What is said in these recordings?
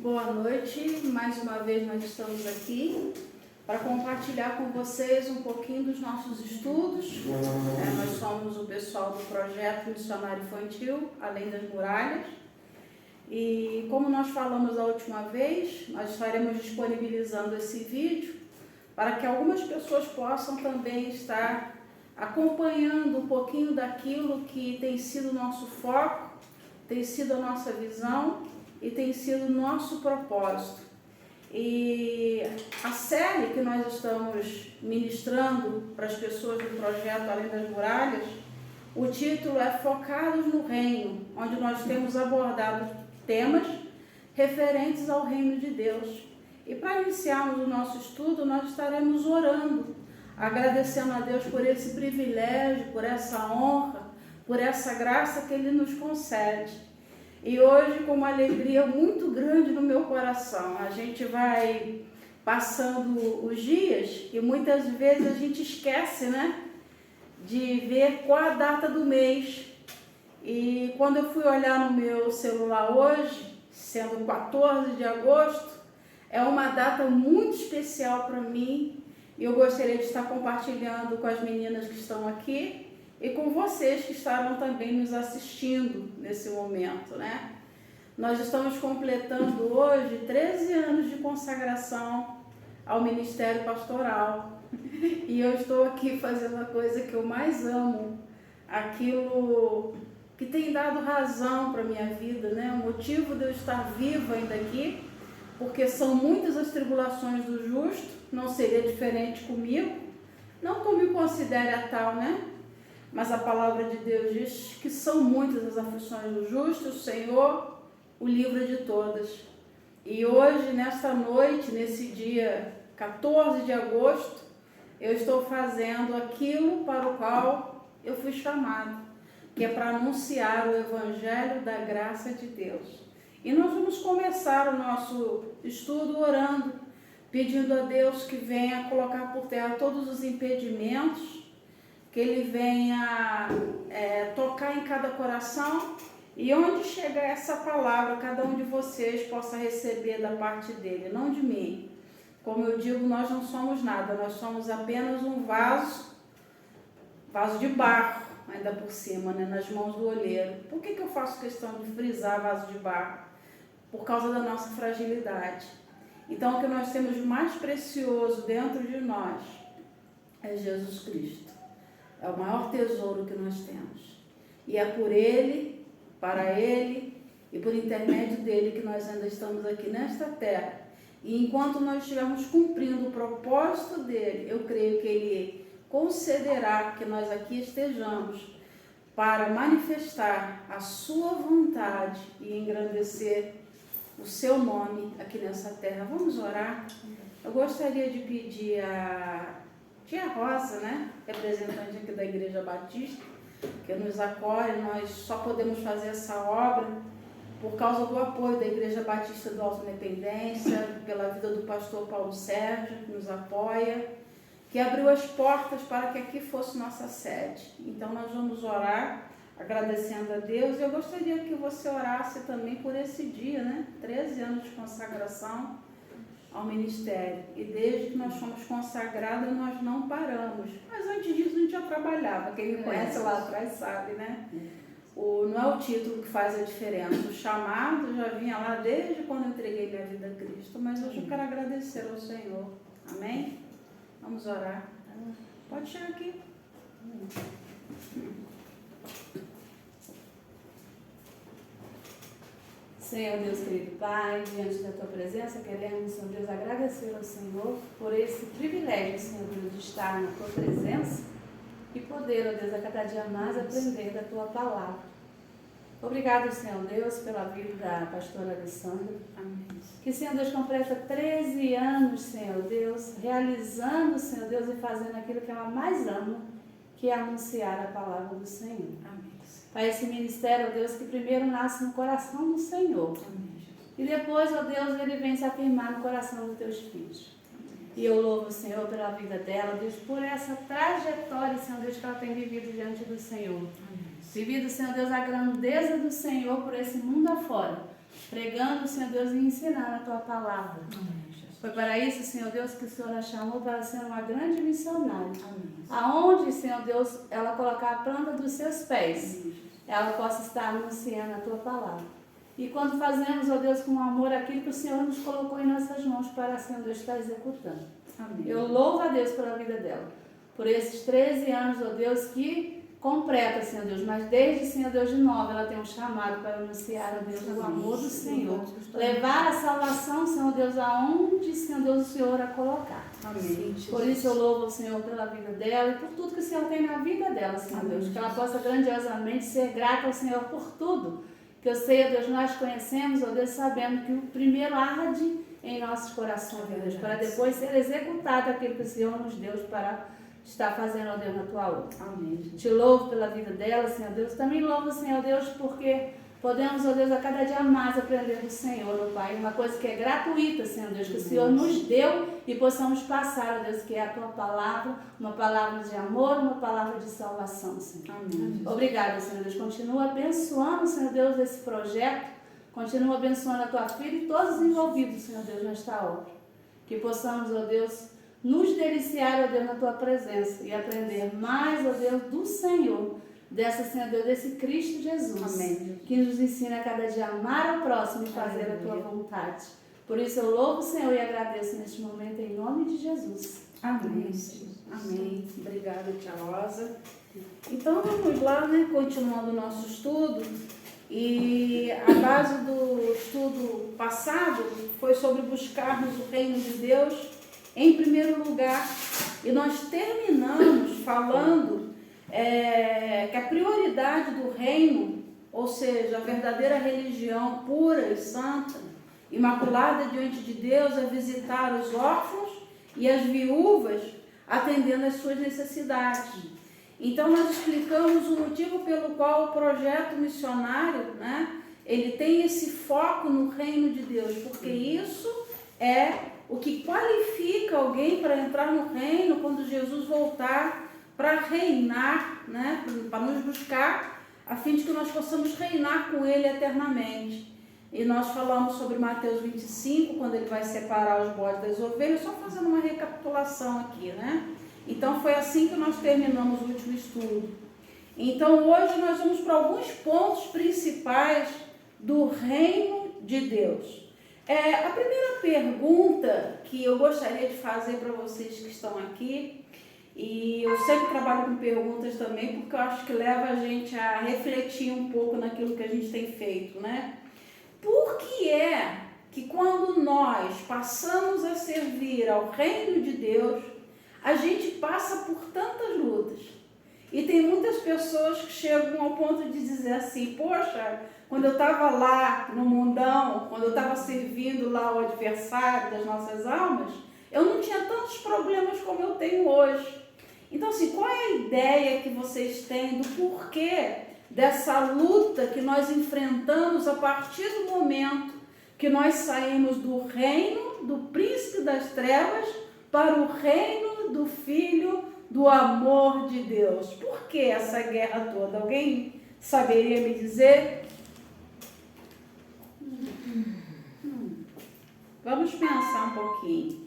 Boa noite, mais uma vez nós estamos aqui para compartilhar com vocês um pouquinho dos nossos estudos. Nós somos o pessoal do projeto missionário infantil Além das Muralhas, e como nós falamos a última vez, nós estaremos disponibilizando esse vídeo para que algumas pessoas possam também estar acompanhando um pouquinho daquilo que tem sido o nosso foco, tem sido a nossa visão e tem sido o nosso propósito. E a série que nós estamos ministrando para as pessoas do projeto Além das Muralhas, o título é Focados no Reino, onde nós temos abordado temas referentes ao Reino de Deus. E para iniciarmos o nosso estudo, nós estaremos orando, agradecendo a Deus por esse privilégio, por essa honra, por essa graça que Ele nos concede. E hoje, com uma alegria muito grande no meu coração, a gente vai passando os dias e muitas vezes a gente esquece, né, de ver qual a data do mês. E quando eu fui olhar no meu celular hoje, sendo 14 de agosto, é uma data muito especial para mim e eu gostaria de estar compartilhando com as meninas que estão aqui e com vocês que estarão também nos assistindo nesse momento, né? Nós estamos completando hoje 13 anos de consagração ao Ministério Pastoral e eu estou aqui fazendo a coisa que eu mais amo, aquilo que tem dado razão para a minha vida, né? O motivo de eu estar viva ainda aqui, porque são muitas as tribulações do justo, não seria diferente comigo, não que eu me considere a tal, né? Mas a palavra de Deus diz que são muitas as aflições do justo, o Senhor o livra de todas. E hoje, nesta noite, nesse dia 14 de agosto, eu estou fazendo aquilo para o qual eu fui chamado, que é para anunciar o Evangelho da graça de Deus. E nós vamos começar o nosso estudo orando, pedindo a Deus que venha colocar por terra todos os impedimentos, que Ele venha tocar em cada coração e onde chegar essa palavra, cada um de vocês possa receber da parte dEle, não de mim. Como eu digo, nós não somos nada, nós somos apenas um vaso de barro, ainda por cima, né, nas mãos do olheiro. Por que eu faço questão de frisar vaso de barro? Por causa da nossa fragilidade. Então, o que nós temos de mais precioso dentro de nós é Jesus Cristo. É o maior tesouro que nós temos. E é por Ele, para Ele e por intermédio dEle que nós ainda estamos aqui nesta terra. E enquanto nós estivermos cumprindo o propósito dEle, eu creio que Ele concederá que nós aqui estejamos para manifestar a sua vontade e engrandecer o seu nome aqui nessa terra. Vamos orar? Eu gostaria de pedir a Tia Rosa, né, representante aqui da Igreja Batista, que nos acolhe. Nós só podemos fazer essa obra por causa do apoio da Igreja Batista do Alto Independência, pela vida do pastor Paulo Sérgio, que nos apoia, que abriu as portas para que aqui fosse nossa sede. Então nós vamos orar, agradecendo a Deus. Eu gostaria que você orasse também por esse dia, né, 13 anos de consagração ao ministério, e desde que nós fomos consagrados nós não paramos, mas antes disso a gente já trabalhava. Quem me conhece lá atrás sabe, né? Não é o título que faz a diferença, o chamado já vinha lá desde quando eu entreguei minha vida a Cristo, mas hoje eu quero agradecer ao Senhor, amém? Vamos orar. Pode chegar aqui. Senhor Deus querido Pai, diante da Tua presença, queremos, Senhor Deus, agradecer ao Senhor por esse privilégio, Senhor Deus, de estar na Tua presença e poder, ó Deus, a cada dia mais aprender da Tua palavra. Obrigado, Senhor Deus, pela vida da pastora Alessandra. Amém. Que, Senhor Deus, completa 13 anos, Senhor Deus, realizando, Senhor Deus, e fazendo aquilo que ela mais ama, que é anunciar a palavra do Senhor. Amém. Pai, esse ministério, ó Deus, que primeiro nasce no coração do Senhor. Amém. E depois, ó Deus, ele vem se afirmar no coração dos teus filhos. E eu louvo o Senhor pela vida dela, Deus, por essa trajetória, Senhor Deus, que ela tem vivido diante do Senhor. Amém. Vivido, Senhor Deus, a grandeza do Senhor por esse mundo afora. pregando, Senhor Deus, e ensinando a Tua palavra. Foi para isso, Senhor Deus, que o Senhor a chamou para ser uma grande missionária. Aonde, Senhor Deus, ela colocar a planta dos seus pés, ela possa estar anunciando a Tua palavra. E quando fazemos, ó Deus, com amor aquilo que o Senhor nos colocou em nossas mãos para, Senhor Deus, estar executando. Amém. Eu louvo a Deus pela vida dela, por esses 13 anos, ó Deus, que completa, Senhor Deus, mas desde, Senhor Deus, de novo, ela tem um chamado para anunciar, ó Deus, o amor do Senhor. Levar a salvação, Senhor Deus, aonde, Senhor Deus, o Senhor a colocar. Amém. Por isso eu louvo o Senhor pela vida dela e por tudo que o Senhor tem na vida dela, Senhor Deus. Que ela possa grandiosamente ser grata ao Senhor por tudo. Que eu sei, ó Deus, nós conhecemos, ó Deus, sabendo que o primeiro arde em nossos corações, ó Deus, para depois ser executado aquilo que o Senhor nos deu para estar fazendo, ó Deus, na tua obra. Amém. Te louvo pela vida dela, Senhor Deus. Também louvo, Senhor Deus, porque podemos, ó Deus, a cada dia mais aprender do Senhor, ó Pai. Uma coisa que é gratuita, Senhor Deus, que o Senhor nos deu e possamos passar, ó Deus, que é a tua palavra, uma palavra de amor, uma palavra de salvação, Senhor. Amém. Obrigada, Senhor Deus. Continua abençoando, Senhor Deus, esse projeto. Continua abençoando a tua filha e todos os envolvidos, Senhor Deus, nesta obra. Que possamos, ó Deus, nos deliciar, ó Deus, na tua presença e aprender mais, ó Deus, do Senhor, Senhor Deus, desse Cristo Jesus. Amém. Que nos ensina a cada dia a amar ao próximo e fazer a tua vontade. Por isso eu louvo o Senhor e agradeço neste momento em nome de Jesus. Amém. Amém. Obrigada, tia Rosa. Então vamos lá, né? Continuando o nosso estudo. E a base do estudo passado foi sobre buscarmos o reino de Deus em primeiro lugar. E nós terminamos falando que a prioridade do reino, ou seja, a verdadeira religião pura e santa, imaculada diante de Deus, é visitar os órfãos e as viúvas, atendendo às suas necessidades. Então nós explicamos o motivo pelo qual o projeto missionário, né, ele tem esse foco no reino de Deus, porque isso é o que qualifica alguém para entrar no reino quando Jesus voltar para reinar, né, para nos buscar, a fim de que nós possamos reinar com Ele eternamente. E nós falamos sobre Mateus 25, quando Ele vai separar os bodes das ovelhas, só fazendo uma recapitulação aqui, né? Então foi assim que nós terminamos o último estudo. Então hoje nós vamos para alguns pontos principais do reino de Deus. A primeira pergunta que eu gostaria de fazer para vocês que estão aqui, e eu sempre trabalho com perguntas também, porque eu acho que leva a gente a refletir um pouco naquilo que a gente tem feito, né? Por que é que quando nós passamos a servir ao reino de Deus, a gente passa por tantas lutas? E tem muitas pessoas que chegam ao ponto de dizer assim, poxa, quando eu estava lá no mundão, quando eu estava servindo lá o adversário das nossas almas, eu não tinha tantos problemas como eu tenho hoje. Então, assim, qual é a ideia que vocês têm do porquê dessa luta que nós enfrentamos a partir do momento que nós saímos do reino do príncipe das trevas para o reino do Filho do amor de Deus? Por que essa guerra toda? Alguém saberia me dizer? Vamos pensar um pouquinho.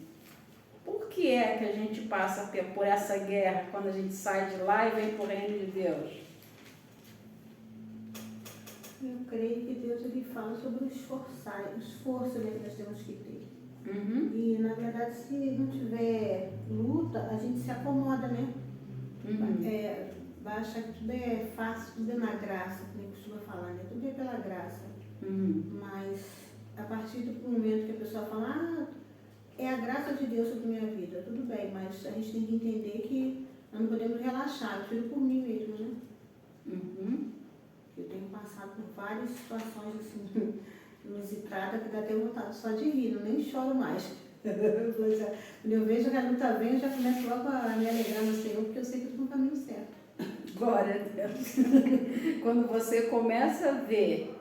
Por que é que a gente passa por essa guerra quando a gente sai de lá e vem para o reino de Deus? Eu creio que Deus ele fala sobre o esforço que nós temos que ter. Uhum. E, na verdade, se não tiver luta, a gente se acomoda, né? Uhum. Vai achar que tudo é fácil, tudo é na graça, como costuma falar, né? Tudo é pela graça. Uhum. Mas, a partir do momento que a pessoa fala, é a graça de Deus sobre a minha vida, tudo bem, mas a gente tem que entender que nós não podemos relaxar, eu tiro por mim mesmo, né? Uhum. Eu tenho passado por várias situações assim, inusitadas, que dá até vontade só de rir, eu nem choro mais. Quando eu vejo que a luta vem, eu já começo logo a me alegrar no Senhor, porque eu sei que eu estou no caminho certo. Glória a Deus. Quando você começa a ver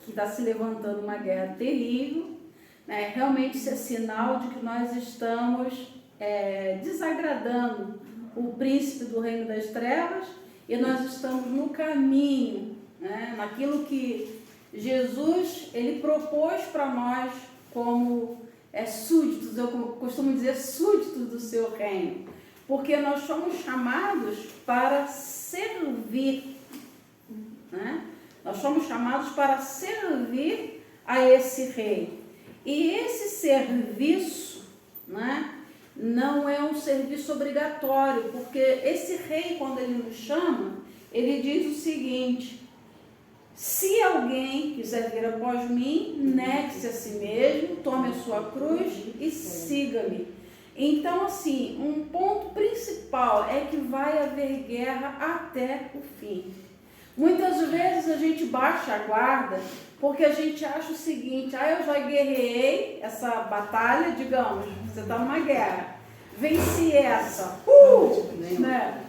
que está se levantando uma guerra terrível, né, realmente isso é sinal de que nós estamos desagradando o príncipe do reino das trevas e nós estamos no caminho, né, naquilo que Jesus, ele propôs para nós como súditos, eu costumo dizer súditos do seu reino, porque nós somos chamados para servir, né? Nós somos chamados para servir a esse rei. E esse serviço, né, não é um serviço obrigatório, porque esse rei, quando ele nos chama, ele diz o seguinte: se alguém quiser vir após mim, negue-se a si mesmo, tome a sua cruz e siga-me. Então, assim, um ponto principal é que vai haver guerra até o fim. Muitas vezes a gente baixa a guarda porque a gente acha o seguinte: eu já guerreei essa batalha, digamos, você está numa guerra, venci essa, né?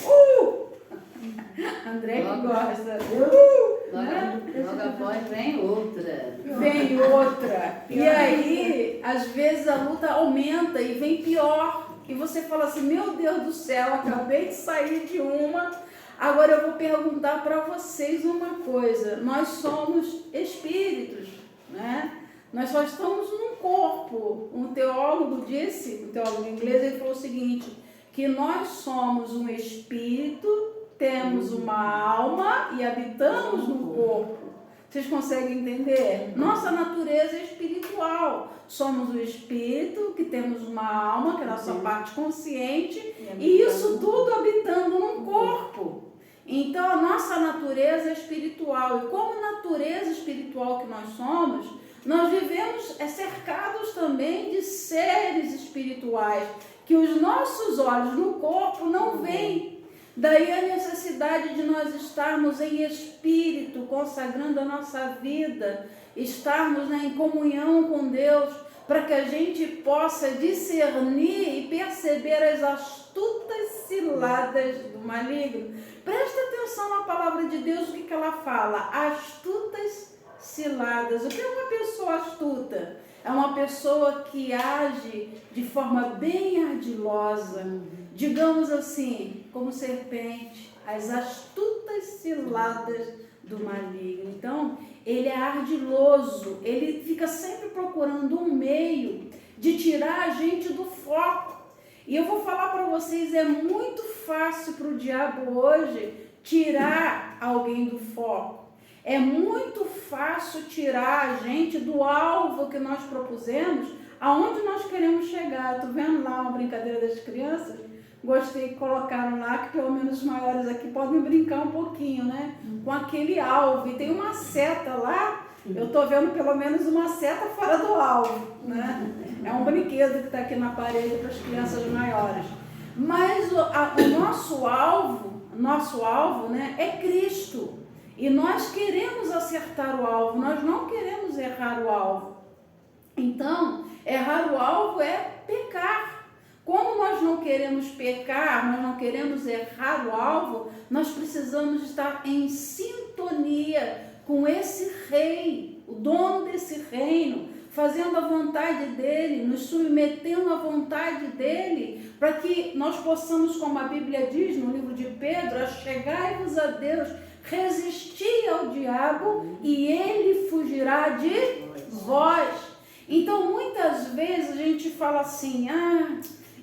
André que gosta, Logo após vem outra. Vem outra. E aí, às vezes a luta aumenta e vem pior. E você fala assim: meu Deus do céu, acabei de sair de uma. Agora eu vou perguntar para vocês uma coisa. Nós somos espíritos, né? Nós só estamos num corpo. Um teólogo disse, um teólogo inglês, ele falou o seguinte: que nós somos um espírito, temos uma alma e habitamos no corpo. Vocês conseguem entender? Nossa natureza é espiritual. Somos o espírito, que temos uma alma, que é a nossa parte consciente, e isso tudo habitando num corpo. Então, a nossa natureza é espiritual. E como natureza espiritual que nós somos, nós vivemos cercados também de seres espirituais, que os nossos olhos no corpo não veem. Daí a necessidade de nós estarmos em espírito, consagrando a nossa vida, estarmos, em comunhão com Deus, para que a gente possa discernir e perceber as astutas ciladas do maligno. Presta atenção na palavra de Deus, o que ela fala? Astutas ciladas. O que é uma pessoa astuta? É uma pessoa que age de forma bem ardilosa, digamos assim, como serpente, as astutas ciladas do maligno. Então, ele é ardiloso, ele fica sempre procurando um meio de tirar a gente do foco. E eu vou falar para vocês, é muito fácil para o diabo hoje tirar alguém do foco. É muito fácil tirar a gente do alvo que nós propusemos, aonde nós queremos chegar. Estou vendo lá uma brincadeira das crianças, gostei que colocaram lá, que pelo menos os maiores aqui podem brincar um pouquinho, né? Com aquele alvo. E tem uma seta lá, eu estou vendo pelo menos uma seta fora do alvo, né? É um brinquedo que está aqui na parede para as crianças maiores. Mas o nosso alvo, né, é Cristo. E nós queremos acertar o alvo, nós não queremos errar o alvo. Então, errar o alvo é pecar. Como nós não queremos pecar, nós não queremos errar o alvo, nós precisamos estar em sintonia com esse rei, o dono desse reino, fazendo a vontade dele, nos submetendo à vontade dele, para que nós possamos, como a Bíblia diz no livro de Pedro, achegai-vos a Deus, resistir ao diabo e ele fugirá de vós. Então, muitas vezes a gente fala assim: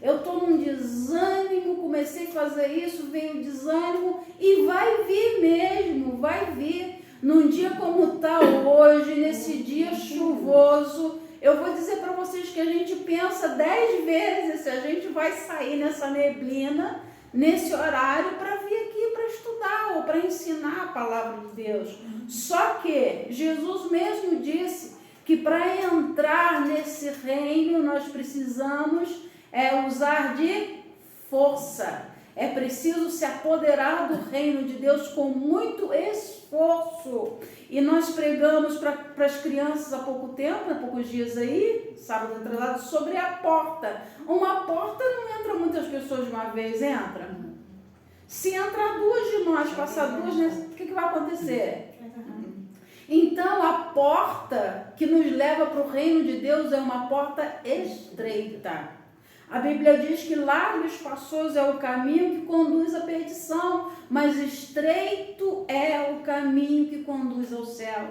eu estou num desânimo, comecei a fazer isso, veio o desânimo, e vai vir mesmo, vai vir. Num dia como tal hoje, nesse dia chuvoso, eu vou dizer para vocês que a gente pensa 10 vezes se a gente vai sair nessa neblina, nesse horário, para vir aqui para estudar ou para ensinar a palavra de Deus. Só que Jesus mesmo disse que para entrar nesse reino nós precisamos usar de força. É preciso se apoderar do reino de Deus com muito esforço. E nós pregamos para as crianças há pouco tempo, há poucos dias aí, sábado atrasado, sobre a porta. Uma porta não entra muitas pessoas de uma vez, entra. Se entrar duas de nós, passar duas, o que vai acontecer? Então, a porta que nos leva para o reino de Deus é uma porta estreita. A Bíblia diz que largo e espaçoso é o caminho que conduz à perdição, mas estreito é o caminho que conduz ao céu.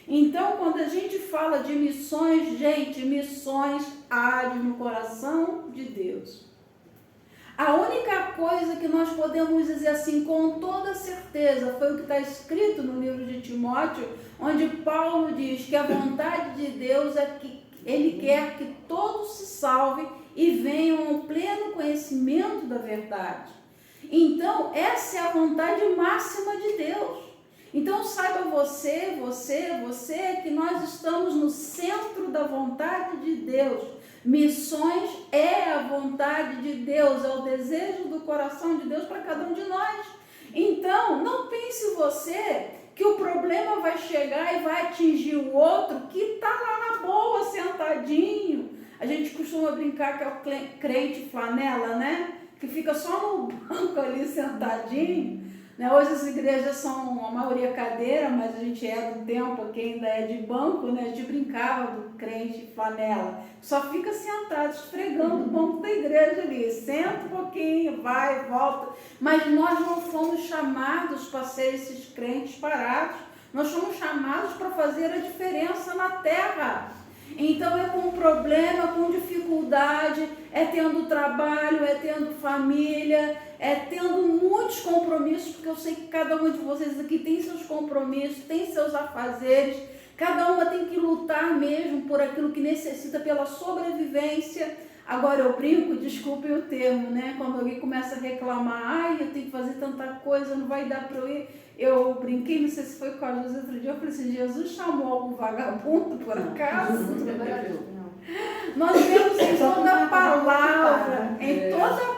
Então, quando a gente fala de missões, gente, missões arde no coração de Deus. A única coisa que nós podemos dizer assim com toda certeza foi o que está escrito no livro de Timóteo, onde Paulo diz que a vontade de Deus é que Ele quer que todos se salvem e venham ao pleno conhecimento da verdade. Então, essa é a vontade máxima de Deus. Então, saiba você, que nós estamos no centro da vontade de Deus. Missões é a vontade de Deus, é o desejo do coração de Deus para cada um de nós. Então, não pense você que o problema vai chegar e vai atingir o outro que está lá na boa, sentadinho. A gente costuma brincar que é o crente flanela, né? Que fica só no banco ali sentadinho. Né? Hoje as igrejas são a maioria cadeira, mas a gente é do tempo que ainda é de banco, né? A gente brincava do crente flanela. Só fica sentado, esfregando o banco da igreja ali. Senta um pouquinho, vai, volta. Mas nós não fomos chamados para ser esses crentes parados. Nós fomos chamados para fazer a diferença na terra. Então é com problema, com dificuldade, é tendo trabalho, é tendo família, é tendo muitos compromissos, porque eu sei que cada um de vocês aqui tem seus compromissos, tem seus afazeres, cada uma tem que lutar mesmo por aquilo que necessita, pela sobrevivência. Agora eu brinco, desculpem o termo, né? Quando alguém começa a reclamar, ai, eu tenho que fazer tanta coisa, não vai dar para eu ir. Eu brinquei, não sei se foi com a José outro dia, eu falei assim, Jesus chamou algum vagabundo por acaso? Nós vemos em toda a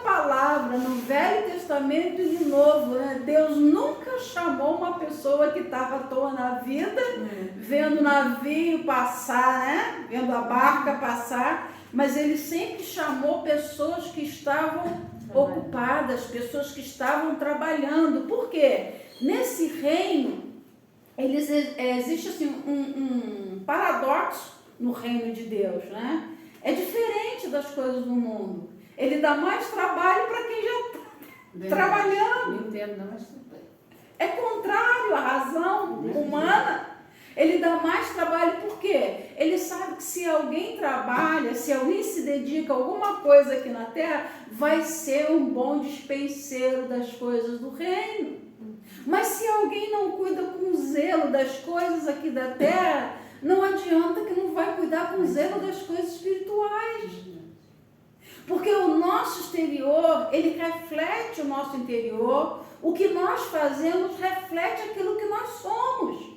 palavra, no Velho Testamento e no Novo, né? Deus nunca chamou uma pessoa que estava à toa na vida, vendo o navio passar, né? Vendo a barca passar, mas Ele sempre chamou pessoas que estavam ocupadas, pessoas que estavam trabalhando. Por quê? Nesse reino, existe assim, um paradoxo no reino de Deus, né? É diferente das coisas do mundo. Ele dá mais trabalho para quem já está trabalhando. Não entendo, não, mas tudo bem. É contrário à razão humana. Ele dá mais trabalho por quê? Ele sabe que se alguém trabalha, se alguém se dedica a alguma coisa aqui na terra, vai ser um bom dispenseiro das coisas do reino. Mas se alguém não cuida com zelo das coisas aqui da terra, não adianta que não vai cuidar com zelo das coisas espirituais. Porque o nosso exterior, ele reflete o nosso interior. O que nós fazemos reflete aquilo que nós somos.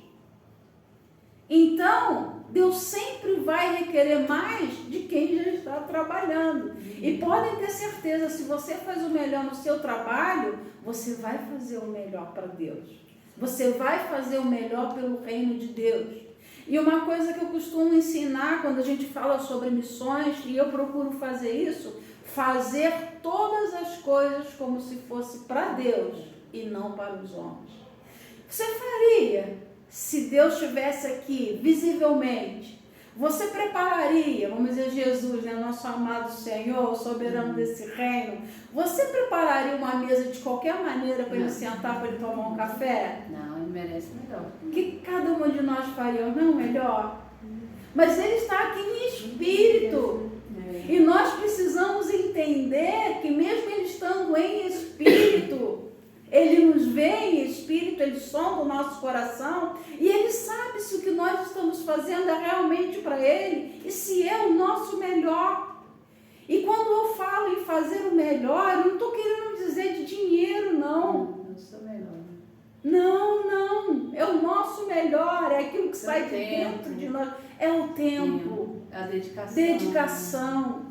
Então, Deus sempre vai requerer mais de quem já está trabalhando. E podem ter certeza, se você faz o melhor no seu trabalho, você vai fazer o melhor para Deus. Você vai fazer o melhor pelo reino de Deus. E uma coisa que eu costumo ensinar quando a gente fala sobre missões, e eu procuro fazer isso, fazer todas as coisas como se fosse para Deus e não para os homens. Você faria? Se Deus estivesse aqui, visivelmente, você prepararia, vamos dizer, Jesus, né, nosso amado Senhor, soberano desse reino, você prepararia uma mesa de qualquer maneira para ele sentar, para ele tomar um café? Não, ele merece melhor. O que cada um de nós faria? Não, melhor? Mas ele está aqui em espírito. E nós precisamos entender que mesmo ele estando em espírito, ele nos vê em espírito, ele sonda o nosso coração e ele sabe se o que nós estamos fazendo é realmente para ele e se é o nosso melhor. E quando eu falo em fazer o melhor, eu não estou querendo dizer de dinheiro, não. Eu sou melhor. Não. É o nosso melhor, é aquilo que sai de dentro de nós. É o tempo. A dedicação. Dedicação.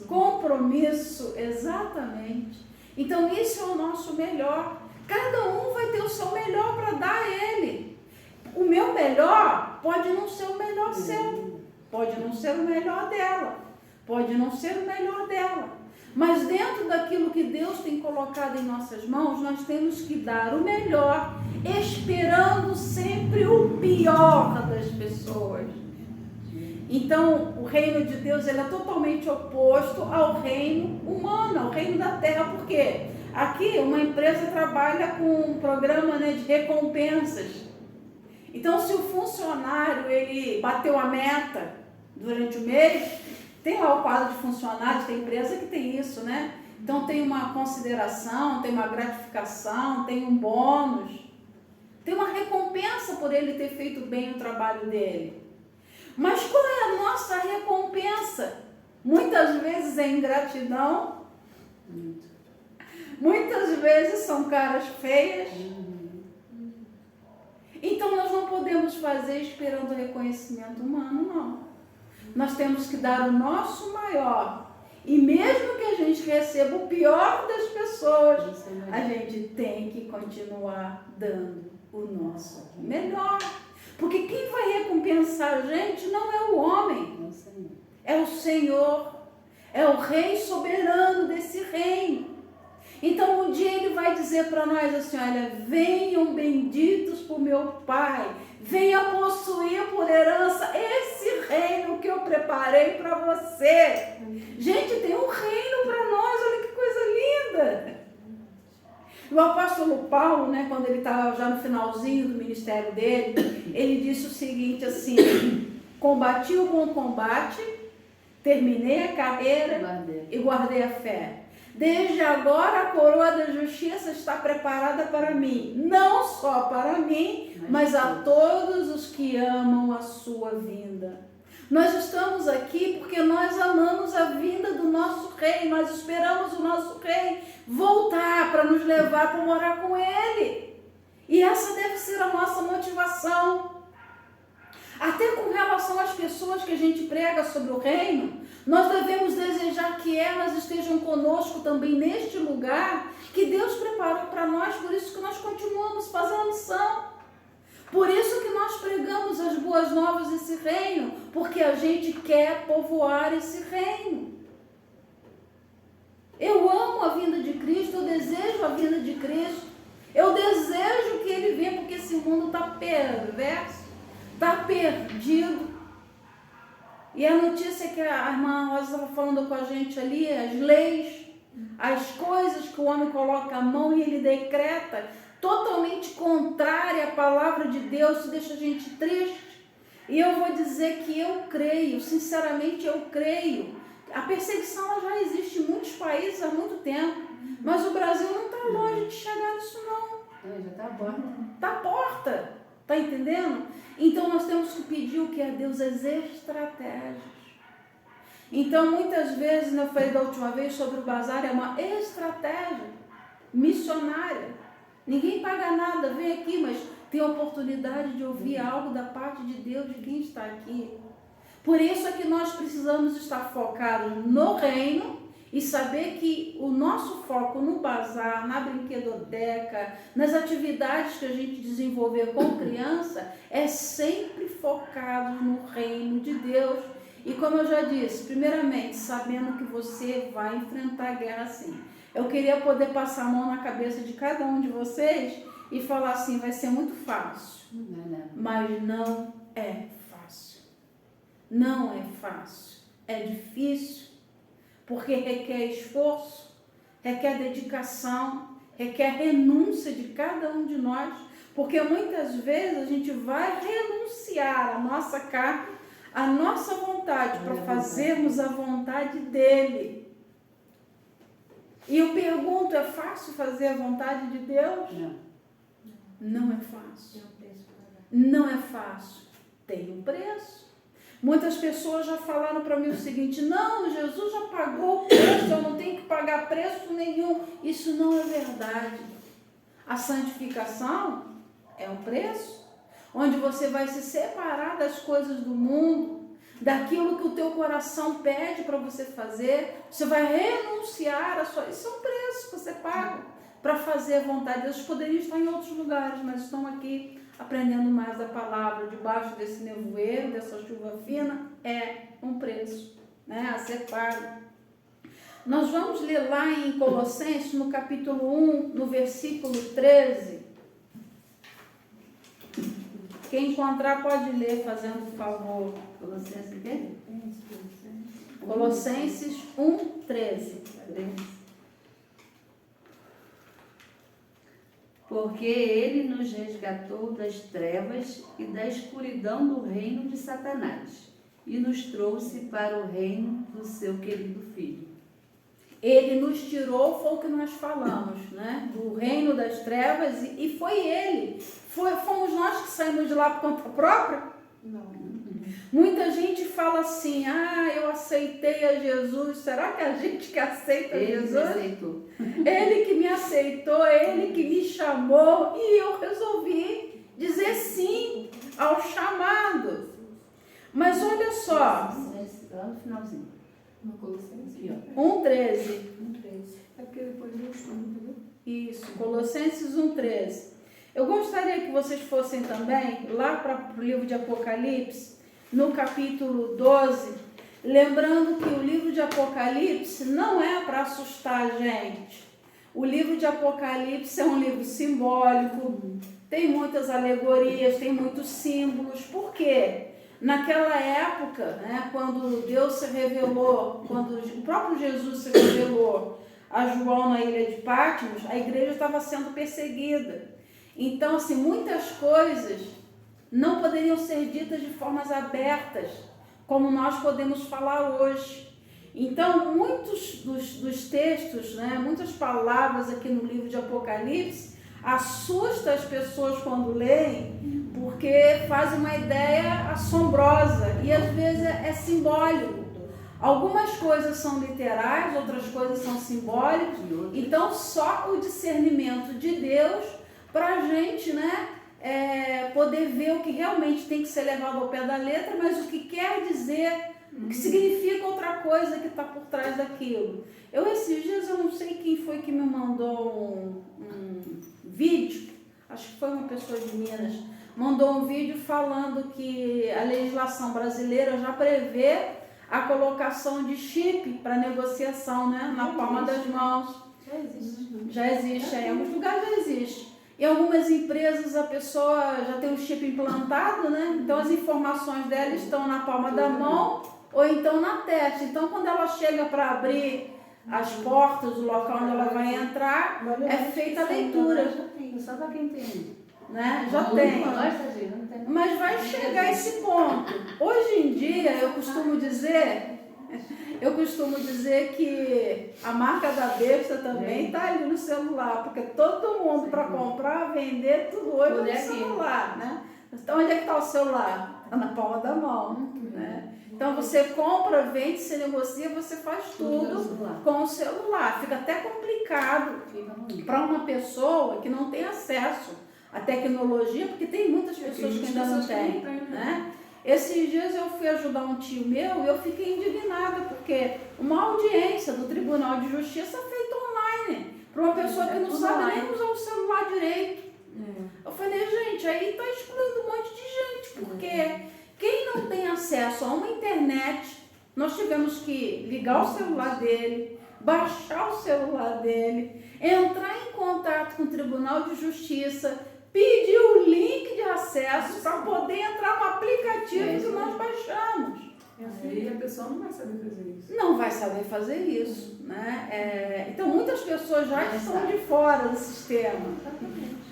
Compromisso, exatamente. Então, isso é o nosso melhor. Cada um vai ter o seu melhor para dar a ele. O meu melhor pode não ser o melhor seu. Pode não ser o melhor dela. Pode não ser o melhor dela. Mas dentro daquilo que Deus tem colocado em nossas mãos, nós temos que dar o melhor, esperando sempre o pior das pessoas. Então, o reino de Deus ele é totalmente oposto ao reino humano, ao reino da terra. Por quê? Aqui, uma empresa trabalha com um programa, né, de recompensas. Então, se o funcionário ele bateu a meta durante o mês, tem lá o quadro de funcionários, tem empresa que tem isso, né? Então tem uma consideração, tem uma gratificação, tem um bônus, tem uma recompensa por ele ter feito bem o trabalho dele. Mas qual é a nossa recompensa? Muitas vezes é ingratidão, muitas vezes são caras feias. Então nós não podemos fazer esperando reconhecimento humano, não. Nós temos que dar o nosso maior. E mesmo que a gente receba o pior das pessoas, a gente tem que continuar dando o nosso melhor. Porque quem vai recompensar a gente não é o homem, é o Senhor, é o Rei soberano desse reino. Então um dia ele vai dizer para nós assim, olha, venham benditos por meu Pai, venha possuir por herança esse reino que eu preparei para você. Gente, tem um reino para nós, olha que coisa linda. O apóstolo Paulo, né, quando ele estava já no finalzinho do ministério dele, ele disse o seguinte assim, combati o bom combate, terminei a carreira e guardei a fé. Desde agora a coroa da justiça está preparada para mim, não só para mim, mas a todos os que amam a sua vinda. Nós estamos aqui porque nós amamos a vinda do nosso rei, nós esperamos o nosso rei voltar para nos levar para morar com ele. E essa deve ser a nossa motivação. Até com relação às pessoas que a gente prega sobre o reino, nós devemos desejar que elas estejam conosco também neste lugar que Deus preparou para nós, por isso que nós continuamos fazendo a missão. Por isso que nós pregamos as boas novas desse reino, porque a gente quer povoar esse reino. Eu amo a vinda de Cristo, eu desejo a vinda de Cristo, eu desejo que Ele venha, porque esse mundo está perverso, está perdido. E a notícia que a irmã Rosa estava falando com a gente ali, as leis, as coisas que o homem coloca a mão e ele decreta, totalmente contrária à palavra de Deus, isso deixa a gente triste. E eu vou dizer que eu creio, sinceramente eu creio. A perseguição ela já existe em muitos países há muito tempo, mas o Brasil não está longe de chegar nisso não. Já está à porta. Está à porta, está entendendo? Então nós temos que pedir o que a Deus, as estratégias. Então muitas vezes, eu falei da última vez sobre o bazar, é uma estratégia missionária. Ninguém paga nada, vem aqui, mas tem a oportunidade de ouvir algo da parte de Deus, de quem está aqui. Por isso é que nós precisamos estar focados no reino e saber que o nosso foco no bazar, na brinquedoteca, nas atividades que a gente desenvolver com criança, é sempre focado no reino de Deus. E como eu já disse, primeiramente, sabendo que você vai enfrentar a guerra sim. Eu queria poder passar a mão na cabeça de cada um de vocês e falar assim, vai ser muito fácil. Mas não é fácil. Não é fácil. É difícil, porque requer esforço, requer dedicação, requer renúncia de cada um de nós, porque muitas vezes a gente vai renunciar à nossa carne, à nossa vontade, para fazermos a vontade dele. E eu pergunto, é fácil fazer a vontade de Deus? Não. Não é fácil. Não é fácil. Tem um preço. Muitas pessoas já falaram para mim o seguinte, não, Jesus já pagou o preço, eu não tenho que pagar preço nenhum. Isso não é verdade. A santificação é um preço, onde você vai se separar das coisas do mundo, daquilo que o teu coração pede para você fazer, você vai renunciar a sua... Isso é um preço que você paga para fazer a vontade de Deus. Poderiam estar em outros lugares, mas estão aqui aprendendo mais da palavra, debaixo desse nevoeiro, dessa chuva fina, é um preço, né, a ser pago. Nós vamos ler lá em Colossenses, no capítulo 1, no versículo 13. Quem encontrar pode ler, fazendo o favor. Colossenses o quê? Colossenses 1:13. porque ele nos resgatou das trevas e da escuridão do reino de Satanás e nos trouxe para o reino do seu querido Filho. Ele nos tirou, foi o que nós falamos, né? Do reino das trevas, e foi ele. Fomos nós que saímos de lá por conta própria? Não. Muita gente fala assim, eu aceitei a Jesus. Será que a gente que aceita Ele Jesus? me aceitou. Ele que me aceitou, ele que me chamou, e eu resolvi dizer sim ao chamado. Mas olha só, Lá no finalzinho. Uma Colossenses. Aqui, ó. 1,13. É porque depois eu chamo, entendeu? Isso, Colossenses 1,13. Eu gostaria que vocês fossem também lá para o livro de Apocalipse, no capítulo 12, lembrando que o livro de Apocalipse não é para assustar a gente. O livro de Apocalipse é um livro simbólico, tem muitas alegorias, tem muitos símbolos. Por quê? Naquela época, né, quando Deus se revelou, quando o próprio Jesus se revelou a João na ilha de Patmos, a igreja estava sendo perseguida. Então, assim, muitas coisas não poderiam ser ditas de formas abertas, como nós podemos falar hoje. Então, muitos dos textos, né, muitas palavras aqui no livro de Apocalipse, assusta as pessoas quando leem, porque faz uma ideia assombrosa e às vezes é simbólico. Algumas coisas são literais, outras coisas são simbólicas. Então, só o discernimento de Deus para a gente, né, poder ver o que realmente tem que ser levado ao pé da letra, mas o que quer dizer, o que significa outra coisa que está por trás daquilo. Esses dias, eu não sei quem foi que me mandou um vídeo, acho que foi uma pessoa de Minas, mandou um vídeo falando que a legislação brasileira já prevê a colocação de chip para negociação, né, na palma das mãos. Já existe. Já existe, em alguns lugares já existe. Em algumas empresas a pessoa já tem o chip implantado, né? Então as informações dela estão na palma da mão ou então na testa. Então quando ela chega para abrir as portas do local onde ela vai entrar, é feita a leitura, Só para quem tem. né? Já tem. Gosta de não tem. Mas vai chegar a esse ponto. Hoje em dia eu costumo dizer que a marca da besta também está ali no celular, porque todo mundo para comprar, vender, tudo hoje é no celular, né? Então onde é que está o celular? Está na palma da mão, né? Então você compra, vende, você negocia, você faz tudo com o celular. Fica até complicado para uma pessoa que não tem acesso à tecnologia, porque tem muitas pessoas que ainda não têm, né? Esses dias eu fui ajudar um tio meu e eu fiquei indignada, porque uma audiência do Tribunal de Justiça feita online, para uma pessoa que não sabe nem usar o celular direito. Eu falei, gente, aí está excluindo um monte de gente, porque quem não tem acesso a uma internet, nós tivemos que ligar o celular dele, baixar o celular dele, entrar em contato com o Tribunal de Justiça, pedir o link de acesso para poder entrar no aplicativo que nós baixamos. E a pessoa não vai saber fazer isso. Não vai saber fazer isso, né? Então muitas pessoas já estão de fora do sistema.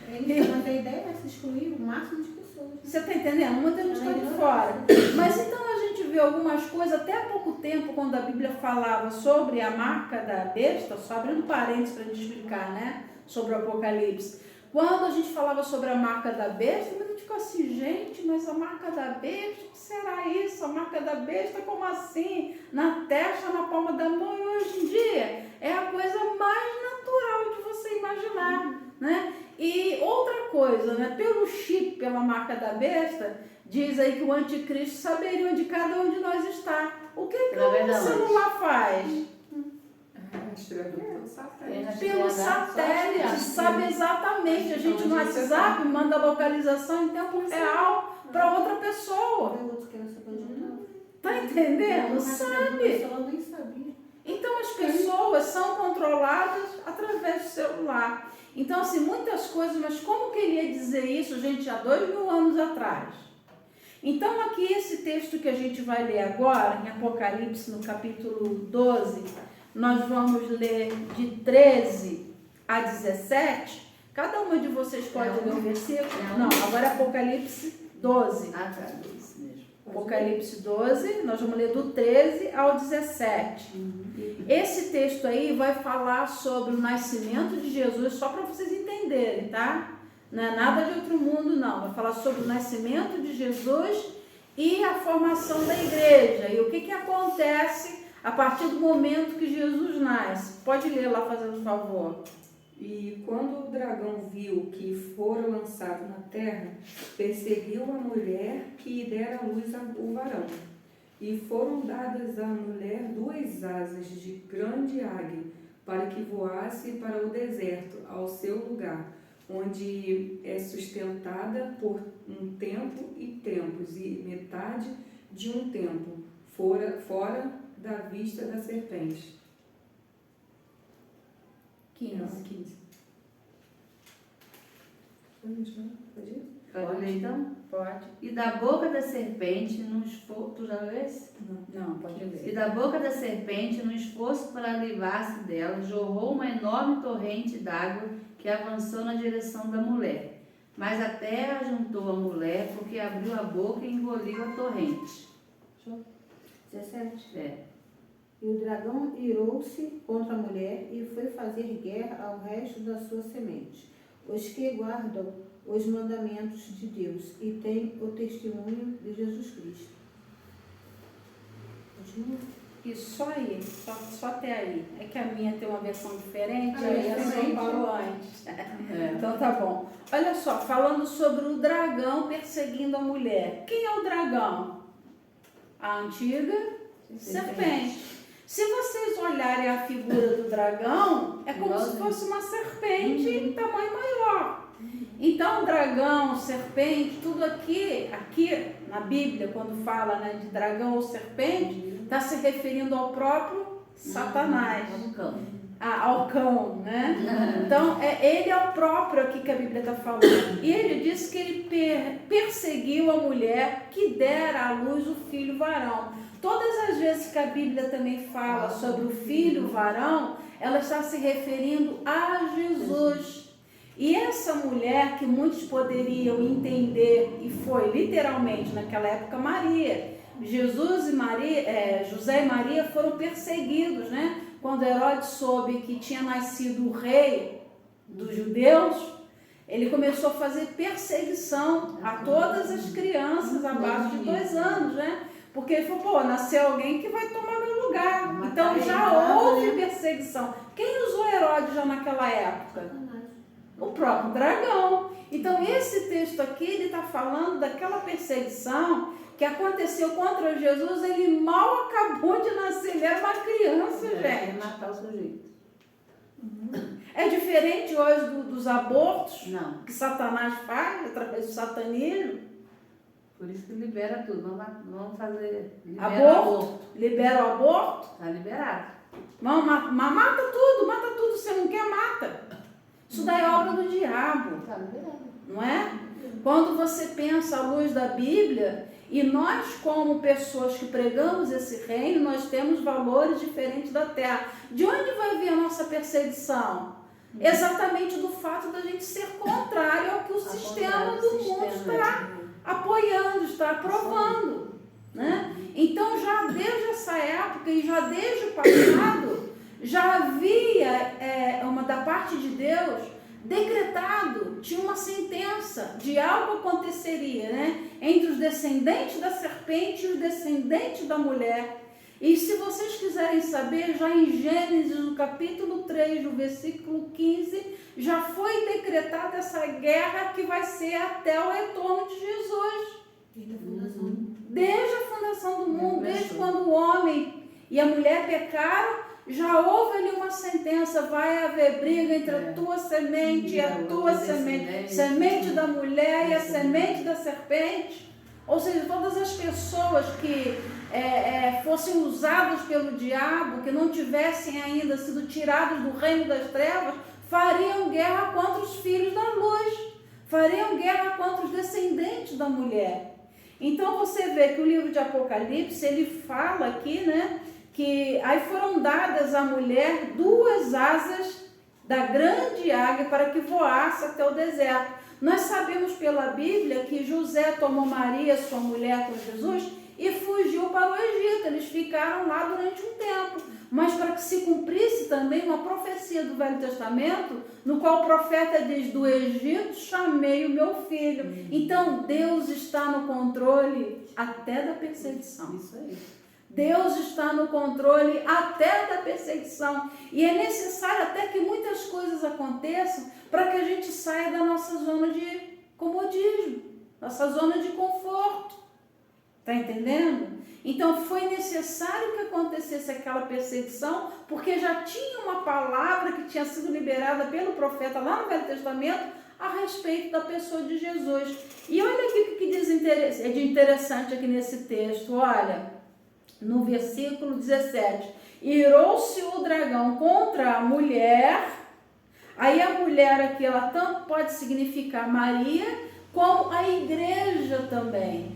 Mas a ideia é se excluir o máximo de pessoas. Você está entendendo? Muita gente está de fora. Mas então a gente vê algumas coisas, até há pouco tempo, quando a Bíblia falava sobre a marca da besta, só abrindo parênteses para a gente explicar, né? Sobre o Apocalipse. Quando a gente falava sobre a marca da besta, a gente ficou assim, gente, mas a marca da besta, o que será isso? A marca da besta, como assim? Na testa, na palma da mão, e hoje em dia é a coisa mais natural de você imaginar, né? E outra coisa, né? Pelo chip, pela marca da besta, diz aí que o anticristo saberia onde cada um de nós está. O que o celular faz? Pelo satélite, sabe exatamente. A gente no WhatsApp manda localização em tempo real para outra pessoa. Tá entendendo? Sabe? Então as pessoas são controladas através do celular. Então, assim, muitas coisas, mas como que ele ia dizer isso, gente, há 2000 anos atrás? Então, aqui esse texto que a gente vai ler agora, em Apocalipse, no capítulo 12, nós vamos ler de 13 a 17, Cada uma de vocês pode É ler o versículo? É um. Não, agora é Apocalipse 12. Ah, tá, isso mesmo. Apocalipse 12, nós vamos ler do 13 ao 17. Esse texto aí vai falar sobre o nascimento de Jesus, só para vocês entenderem, tá? Não é nada de outro mundo, não. Vai falar sobre o nascimento de Jesus e a formação da igreja. E o que acontece a partir do momento que Jesus nasce. Pode ler lá, fazendo favor. E quando o dragão viu que fora lançado na terra, perseguiu a mulher que dera à luz o varão. E foram dadas à mulher 2 asas de grande águia, para que voasse para o deserto, ao seu lugar, onde é sustentada por um tempo e tempos, e metade de um tempo, fora da vista da serpente. 15. 15. Pode ir? Pode ler então? Pode. E da boca da serpente, num esforço. Tu já leu esse? Não, pode E ler. da boca da serpente, no esforço para livrar-se dela, jorrou uma enorme torrente d'água que avançou na direção da mulher. Mas a terra juntou a mulher, porque abriu a boca e engoliu a torrente. 17. É. E o dragão irou-se contra a mulher e foi fazer guerra ao resto da sua semente, os que guardam os mandamentos de Deus e têm o testemunho de Jesus Cristo. Continua. Isso só aí, só até aí. É que a minha tem uma versão diferente, Ah, aí é a sua diferente. parou antes. É. Então tá bom. Olha só, falando sobre o dragão perseguindo a mulher. Quem é o dragão? A antiga serpente. Se vocês olharem a figura do dragão, é como se fosse uma serpente em tamanho maior. Então, o dragão, serpente, tudo aqui na Bíblia, quando fala, né, de dragão ou serpente, está se referindo ao próprio Satanás. É um cão. Ao cão, né? Então, ele é o próprio aqui que a Bíblia está falando. E ele disse que ele perseguiu a mulher que dera à luz o filho varão. Todas as vezes que a Bíblia também fala sobre o filho varão, ela está se referindo a Jesus. E essa mulher que muitos poderiam entender, e foi literalmente naquela época Maria. José e Maria foram perseguidos, né? Quando Herodes soube que tinha nascido o rei dos judeus, ele começou a fazer perseguição a todas as crianças abaixo de 2 anos, né? Porque ele falou, nasceu alguém que vai tomar meu lugar. Então já houve perseguição. Quem usou Herodes já naquela época? O próprio dragão. Então esse texto aqui, ele está falando daquela perseguição que aconteceu contra Jesus. Ele mal acabou de nascer, ele era uma criança, gente. Matar o sujeito. É diferente hoje dos abortos Não. que Satanás faz, através do satanismo. Por isso que libera tudo. Vamos fazer. Aborto? Libera o aborto? Está liberado. Mata tudo. Você não quer, mata. Isso daí é obra do diabo. Está liberado. Não é? Quando você pensa à luz da Bíblia, e nós como pessoas que pregamos esse reino, nós temos valores diferentes da terra. De onde vai vir a nossa perseguição? Exatamente do fato da gente ser contrário ao que o sistema do mundo está apoiando, está aprovando. Né? Então já desde essa época e já desde o passado, já havia da parte de Deus decretado, tinha uma sentença de algo aconteceria, né? Entre os descendentes da serpente e os descendentes da mulher. E se vocês quiserem saber, já em Gênesis, no capítulo 3, no versículo 15, já foi decretada essa guerra que vai ser até o retorno de Jesus. Desde a fundação do mundo, desde quando o homem e a mulher pecaram, já houve ali uma sentença, vai haver briga entre a tua semente e a tua semente, semente da mulher e a semente da serpente. Ou seja, todas as pessoas que fossem usadas pelo diabo, que não tivessem ainda sido tirados do reino das trevas, fariam guerra contra os filhos da luz, fariam guerra contra os descendentes da mulher. Então você vê que o livro de Apocalipse, ele fala aqui, né, que aí foram dadas à mulher 2 asas da grande águia para que voasse até o deserto. Nós sabemos pela Bíblia que José tomou Maria, sua mulher, com Jesus e fugiu para o Egito. Eles ficaram lá durante um tempo. Mas para que se cumprisse também uma profecia do Velho Testamento, no qual o profeta diz: do Egito chamei o meu filho. Então Deus está no controle até da perseguição. Isso aí. Deus está no controle até da perseguição. E é necessário até que muitas coisas aconteçam para que a gente saia da nossa zona de comodismo, nossa zona de conforto. Está entendendo? Então foi necessário que acontecesse aquela perseguição, porque já tinha uma palavra que tinha sido liberada pelo profeta lá no Velho Testamento a respeito da pessoa de Jesus. E olha aqui o que diz de interessante aqui nesse texto. Olha, no versículo 17: irou-se o dragão contra a mulher. Aí a mulher aqui, ela tanto pode significar Maria, como a igreja também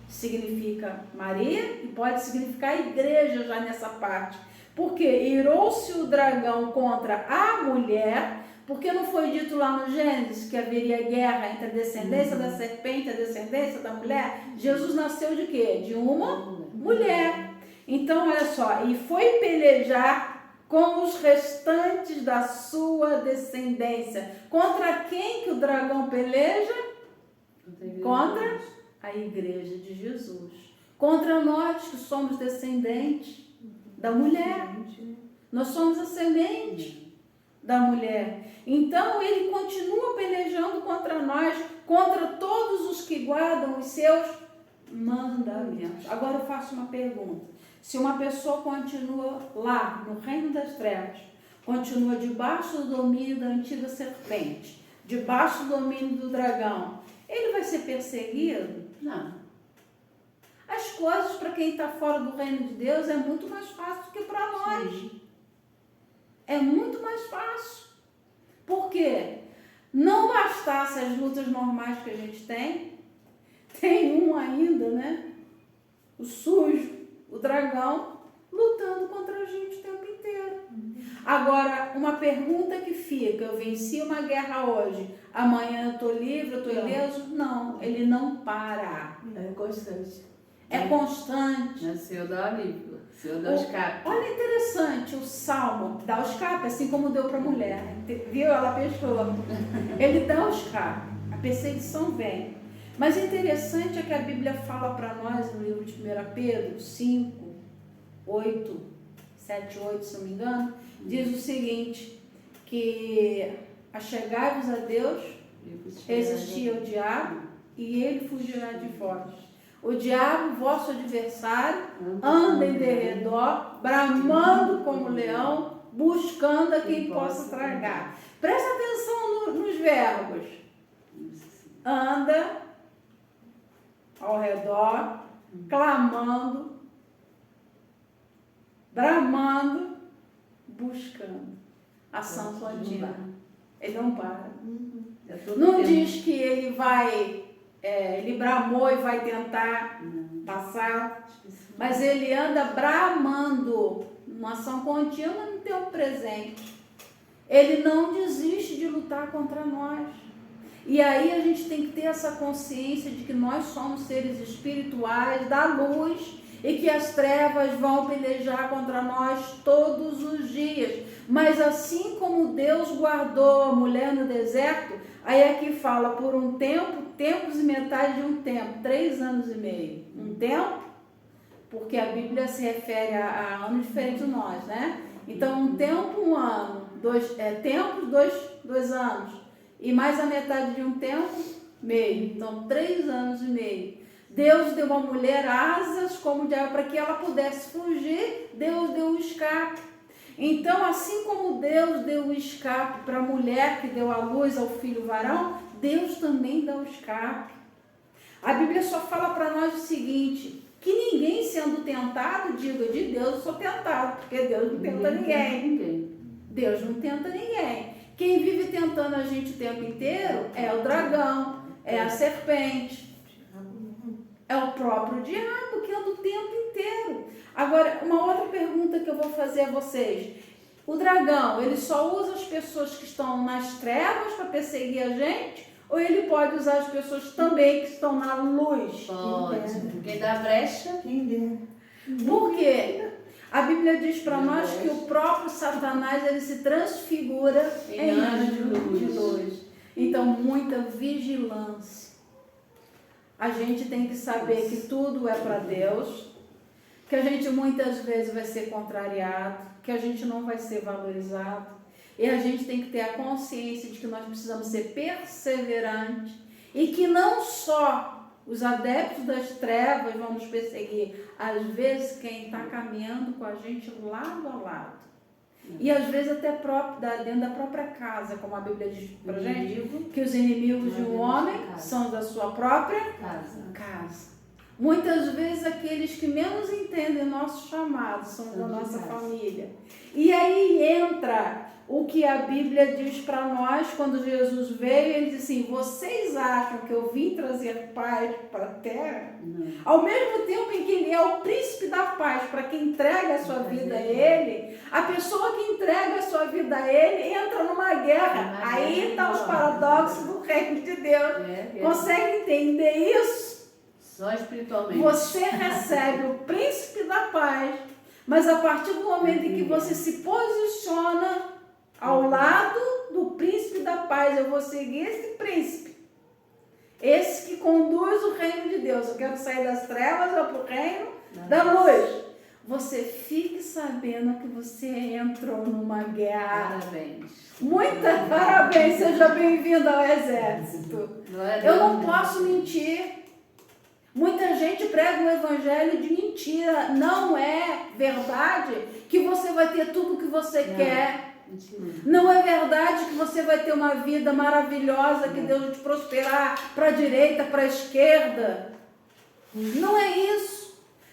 significa Maria e pode significar igreja já nessa parte. Porque irou-se o dragão contra a mulher, porque não foi dito lá no Gênesis que haveria guerra entre a descendência da serpente e a descendência da mulher? Jesus nasceu de quê? De uma mulher. Então, olha só, e foi pelejar com os restantes da sua descendência. Contra quem que o dragão peleja? Contra a igreja de Jesus. Contra nós que somos descendentes da mulher. Nós somos a semente da mulher. Então ele continua pelejando contra nós, contra todos os que guardam os seus mandamentos. Agora eu faço uma pergunta. Se uma pessoa continua lá, no reino das trevas, continua debaixo do domínio da antiga serpente, debaixo do domínio do dragão, ele vai ser perseguido? Não. As coisas para quem está fora do reino de Deus é muito mais fácil do que para nós. Sim. É muito mais fácil. Por quê? Não bastasse as lutas normais que a gente tem um ainda, né? O sujo, o dragão, lutando contra a gente o tempo inteiro. Agora, uma pergunta que fica: eu venci uma guerra hoje, amanhã eu estou livre, eu estou ileso? Não, ele não para. É constante. É constante. O Senhor dá o alívio, o Senhor dá o escape. Olha, interessante, o Salmo dá o escape, assim como deu para a mulher. Viu? Ela pescou. Ele dá o escape. A perseguição vem. Mas interessante é que a Bíblia fala para nós, no livro de 1 Pedro 5, 8, 7, 8, se não me engano, diz o seguinte, que achegai-vos a Deus, resistir ao diabo, e ele fugirá de vós. O diabo, vosso adversário, anda em derredor, bramando como leão, buscando a quem possa tragar. Presta atenção nos verbos. Anda ao redor, clamando, bramando, buscando. Ação contínua. Ele não para. Não diz que ele vai, ele bramou e vai tentar passar, mas ele anda bramando, uma ação contínua no tempo presente. Ele não desiste de lutar contra nós. E aí a gente tem que ter essa consciência de que nós somos seres espirituais da luz e que as trevas vão pelejar contra nós todos os dias. Mas assim como Deus guardou a mulher no deserto, aí aqui fala por um tempo, tempos e metade de um tempo, 3 anos e meio. Um tempo, porque a Bíblia se refere a anos diferentes de nós, né? Então um tempo, 1 ano, 2 tempos, 2 anos. E mais a metade de um tempo, meio. Então, 3 anos e meio. Deus deu à mulher asas como para que ela pudesse fugir. Deus deu o escape. Então, assim como Deus deu o escape para a mulher que deu à luz ao filho varão, Deus também dá o escape. A Bíblia só fala para nós o seguinte, que ninguém sendo tentado diga: de Deus eu sou tentado, porque Deus não tenta ninguém. Deus não tenta ninguém. Quem vive tentando a gente o tempo inteiro é o dragão, é a serpente, é o próprio diabo que anda o tempo inteiro. Agora, uma outra pergunta que eu vou fazer a vocês. O dragão, ele só usa as pessoas que estão nas trevas para perseguir a gente? Ou ele pode usar as pessoas também que estão na luz? Pode. Quem dá brecha, Quem dera. Por quê? A Bíblia diz para nós que o próprio Satanás ele se transfigura em anjo de luz. Então, muita vigilância. A gente tem que saber que tudo é para Deus, que a gente muitas vezes vai ser contrariado, que a gente não vai ser valorizado. E a gente tem que ter a consciência de que nós precisamos ser perseverantes e que não só os adeptos das trevas vão nos perseguir, às vezes quem está caminhando com a gente lado a lado. E às vezes até dentro da própria casa, como a Bíblia diz para a gente, que os inimigos de um homem são da sua própria casa. Muitas vezes aqueles que menos entendem o nosso chamado são da nossa família. E aí entra o que a Bíblia diz para nós quando Jesus veio, ele disse assim, vocês acham que eu vim trazer paz para a terra? Não. Ao mesmo tempo em que ele é o príncipe da paz, para quem entrega a sua vida a ele, a pessoa que entrega a sua vida a ele entra numa guerra. Aí está os paradoxos do reino de Deus. Consegue entender isso? Só espiritualmente. Você recebe o príncipe da paz, mas a partir do momento em que você se posiciona ao lado do príncipe da paz, eu vou seguir esse príncipe, esse que conduz o reino de Deus. Eu quero sair das trevas para o reino da luz. Você fique sabendo que você entrou numa guerra. Parabéns. Muitas parabéns, seja bem-vindo ao exército. Eu não posso mentir. Muita gente prega um evangelho de mentira. Não é verdade que você vai ter tudo o que você quer. Não é verdade que você vai ter uma vida maravilhosa, que Deus vai te prosperar para a direita, para a esquerda. Não é isso.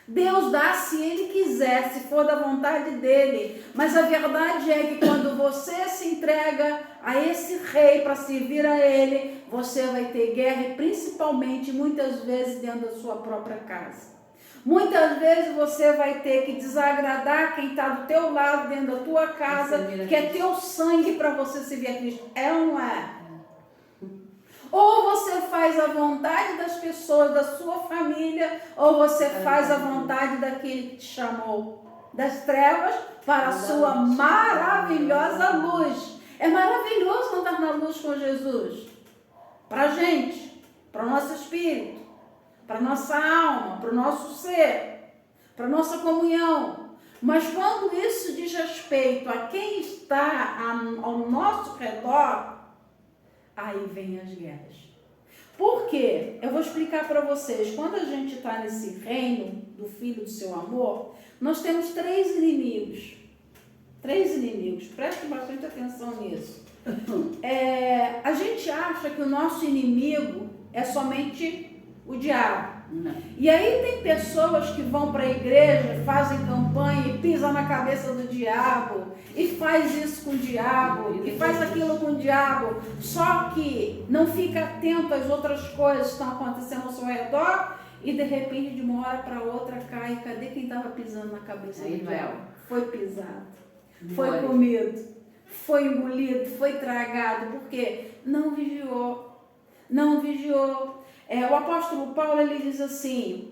Deus dá se Ele quiser, se for da vontade dEle. Mas a verdade é que quando você se entrega a esse rei para servir a Ele, você vai ter guerra e principalmente, muitas vezes, dentro da sua própria casa. Muitas vezes você vai ter que desagradar quem está do teu lado, dentro da tua casa, que é teu sangue para você servir a Cristo. É ou não é? Ou você faz a vontade das pessoas, da sua família, ou você faz a vontade daquele que te chamou das trevas para a sua maravilhosa luz. É maravilhoso andar na luz com Jesus. Para a gente, para o nosso espírito, para a nossa alma, para o nosso ser, para a nossa comunhão. Mas quando isso diz respeito a quem está ao nosso redor, aí vem as guerras. Por quê? Eu vou explicar para vocês. Quando a gente está nesse reino do Filho do seu amor, nós temos 3 inimigos. 3 inimigos. Preste bastante atenção nisso. A gente acha que o nosso inimigo é somente o diabo. Não. E aí tem pessoas que vão para a igreja, fazem campanha e pisam na cabeça do diabo, e faz isso com o diabo, e faz aquilo com o diabo, só que não fica atento às outras coisas que estão acontecendo ao seu redor, e de repente, de uma hora para outra, cai. Cadê quem estava pisando na cabeça do diabo? Foi pisado, foi comido, foi engolido, foi tragado, porque não vigiou, não vigiou. O apóstolo Paulo, ele diz assim,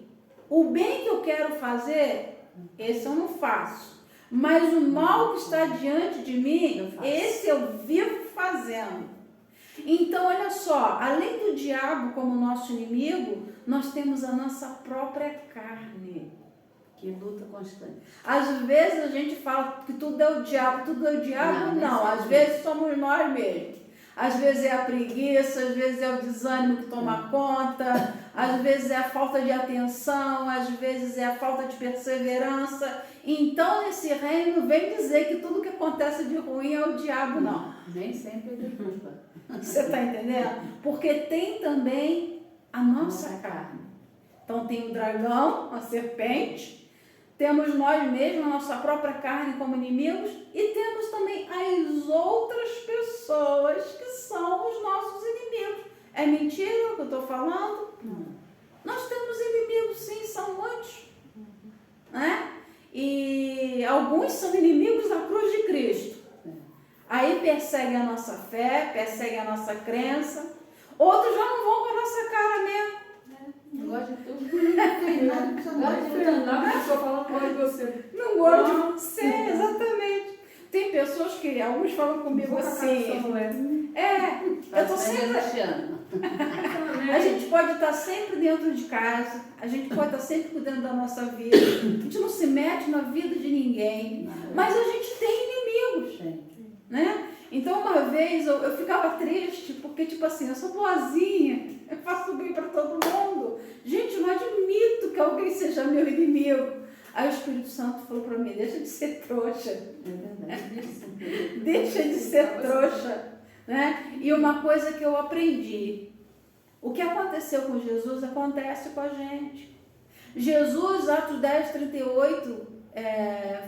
o bem que eu quero fazer, esse eu não faço, mas o mal que está diante de mim, esse eu vivo fazendo. Então, olha só, além do diabo como nosso inimigo, nós temos a nossa própria carne. Que luta constante. Às vezes a gente fala que tudo é o diabo, tudo é o diabo. Não, às vezes somos nós mesmos. Às vezes é a preguiça, às vezes é o desânimo que toma conta, às vezes é a falta de atenção, às vezes é a falta de perseverança. Então, nesse reino, vem dizer que tudo que acontece de ruim é o diabo, não. Nem sempre ele culpa. Você está entendendo? Porque tem também a nossa carne. Então, tem o dragão, a serpente, temos nós mesmos, a nossa própria carne como inimigos, e temos também as outras pessoas que são os nossos inimigos. É mentira o que eu estou falando? Não. Nós temos inimigos, sim, são muitos. Né? E alguns são inimigos da cruz de Cristo. Aí perseguem a nossa fé, perseguem a nossa crença. Outros já não vão com a nossa cara mesmo. Não gosto de tudo. Fernando precisa mais. A pessoa fala mal de você. Não gosto de você, exatamente. Tem pessoas que, alguns falam comigo assim, eu tô sempre... A gente pode estar sempre dentro de casa, a gente pode estar sempre cuidando da nossa vida, a gente não se mete na vida de ninguém, mas a gente tem inimigos, né? Então uma vez eu ficava triste, porque tipo assim, eu sou boazinha, eu faço bem para todo mundo, gente, eu não admito que alguém seja meu inimigo. Aí o Espírito Santo falou para mim, deixa de ser trouxa, deixa de ser trouxa, né? E uma coisa que eu aprendi, o que aconteceu com Jesus acontece com a gente. Jesus, Atos 10, 38,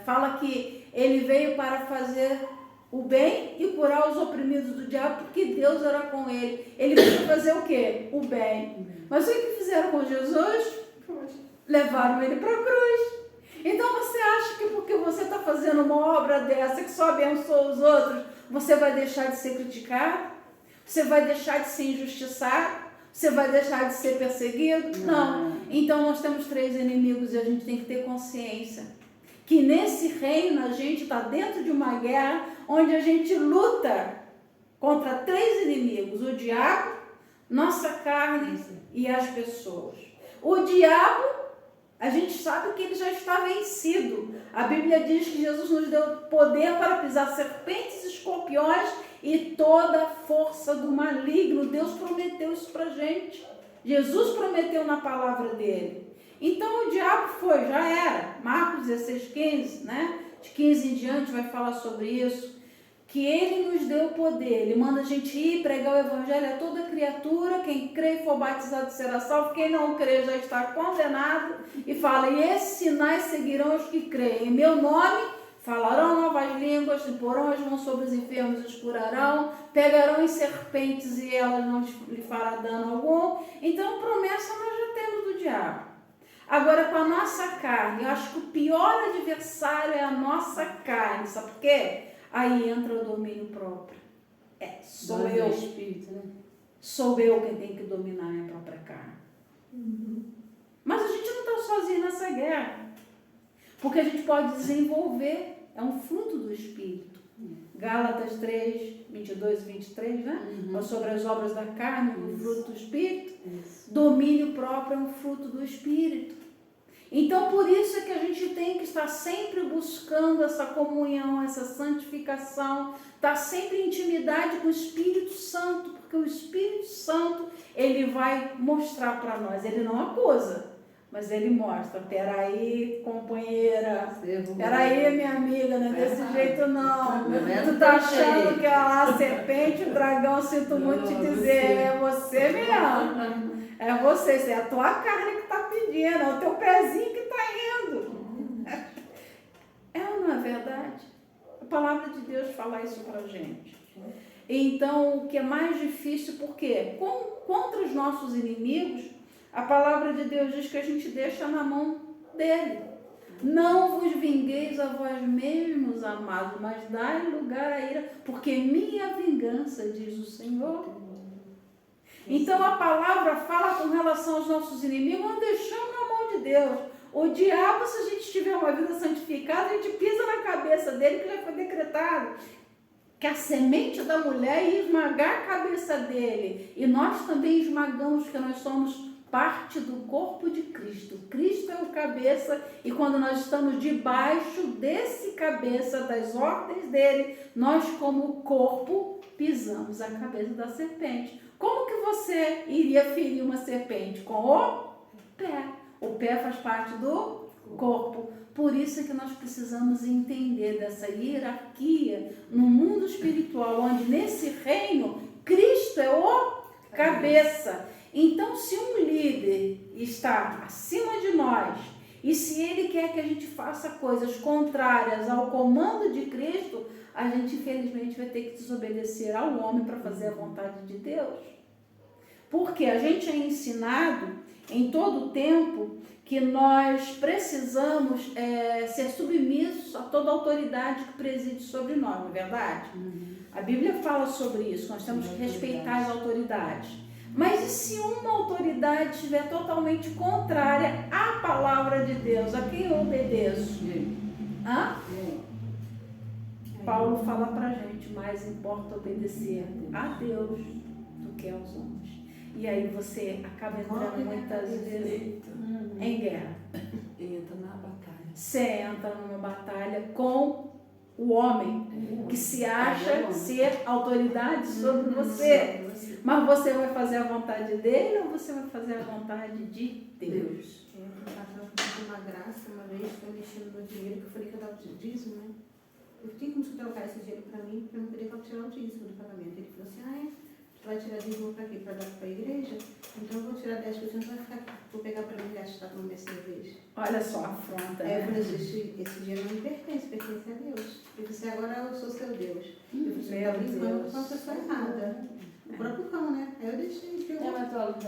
fala que ele veio para fazer o bem e curar os oprimidos do diabo, porque Deus era com ele. Ele veio fazer o quê? O bem. Mas o que fizeram com Jesus? Levaram ele para a cruz. Então você acha que porque você está fazendo uma obra dessa que só abençoa os outros, você vai deixar de ser criticado? Você vai deixar de ser injustiçado? Você vai deixar de ser perseguido? Não. Então nós temos 3 inimigos e a gente tem que ter consciência que nesse reino a gente está dentro de uma guerra onde a gente luta contra 3 inimigos: o diabo, nossa carne e as pessoas. O diabo, a gente sabe que ele já está vencido. A Bíblia diz que Jesus nos deu poder para pisar serpentes, escorpiões e toda a força do maligno. Deus prometeu isso para a gente. Jesus prometeu na palavra dele. Então o diabo já era. Marcos 16, 15, né? De 15 em diante vai falar sobre isso. Que ele nos deu poder. Ele manda a gente ir pregar o evangelho a toda criatura. Quem crê e for batizado será salvo. Quem não crê já está condenado. E fala, e esses sinais seguirão os que creem. Em meu nome falarão novas línguas, porão as mãos sobre os enfermos e os curarão, pegarão em serpentes e elas não lhe fará dano algum. Então promessa nós já temos do diabo. Agora com a nossa carne, eu acho que o pior adversário é a nossa carne. Sabe por quê? Aí entra o domínio próprio. Sou eu. Espírito, né? Sou eu quem tem que dominar a minha própria carne. Mas a gente não está sozinho nessa guerra. Porque a gente pode desenvolver. É um fruto do Espírito. Gálatas 3, 22 e 23, né? Sobre as obras da carne, o fruto do Espírito. Domínio próprio é um fruto do Espírito. Então, por isso é que a gente tem que estar sempre buscando essa comunhão, essa santificação, estar sempre em intimidade com o Espírito Santo, porque o Espírito Santo, ele vai mostrar para nós, ele não acusa, mas ele mostra, peraí, companheira, peraí, minha amiga, não é desse jeito não, tu tá achando que é lá a serpente, o dragão, sinto muito te dizer, é você mesmo. É você, isso é a tua carne que está pedindo, é o teu pezinho que está indo. É ou não é verdade? A palavra de Deus fala isso para a gente. Então, o que é mais difícil, por quê? Contra os nossos inimigos, a palavra de Deus diz que a gente deixa na mão dele. Não vos vingueis a vós mesmos, amados, mas dai lugar à ira, porque minha vingança, diz o Senhor. Então a palavra fala com relação aos nossos inimigos, nós deixamos na mão de Deus. O diabo, se a gente tiver uma vida santificada, a gente pisa na cabeça dele, que já foi decretado que a semente da mulher ia esmagar a cabeça dele. E nós também esmagamos, porque nós somos parte do corpo de Cristo. Cristo é o cabeça, e quando nós estamos debaixo desse cabeça, das ordens dele, nós como corpo pisamos a cabeça da serpente. Como que você iria ferir uma serpente? Com o pé. O pé faz parte do corpo. Por isso é que nós precisamos entender dessa hierarquia no mundo espiritual, onde nesse reino, Cristo é o cabeça. Então, se um líder está acima de nós, e se ele quer que a gente faça coisas contrárias ao comando de Cristo, a gente infelizmente vai ter que desobedecer ao homem para fazer a vontade de Deus. Porque a gente é ensinado em todo o tempo que nós precisamos ser submissos à toda autoridade que preside sobre nós, não é verdade? A Bíblia fala sobre isso, nós temos que respeitar as autoridades. Mas e se uma autoridade estiver totalmente contrária à palavra de Deus? A quem eu obedeço? Hã? Paulo fala pra gente, mais importa obedecer a Deus do que aos homens. E aí você acaba entrando muitas vezes em guerra. Entra na batalha. Você entra numa batalha com o homem que se acha ser autoridade sobre você. Mas você vai fazer a vontade dele ou você vai fazer a vontade de Deus? Eu passei uma graça uma vez, foi mexendo no dinheiro, que eu falei que eu dava dízimo, né? Eu tinha como trocar esse dinheiro para mim, para eu não poder tirar o dízimo do pagamento. Ele falou assim, tu vai tirar dízimo para quê? Para dar para a igreja? Então eu vou tirar 10%, vai ficar aqui. Vou pegar para mim gastar com minha cerveja. Olha só a afronta, Aí eu né? falei assim, esse dinheiro não me pertence, pertence a Deus. Ele disse, agora eu sou seu Deus. Eu falei, tá brincando com uma pessoa errada. O próprio cão, né? Aí eu deixei, ele pegou.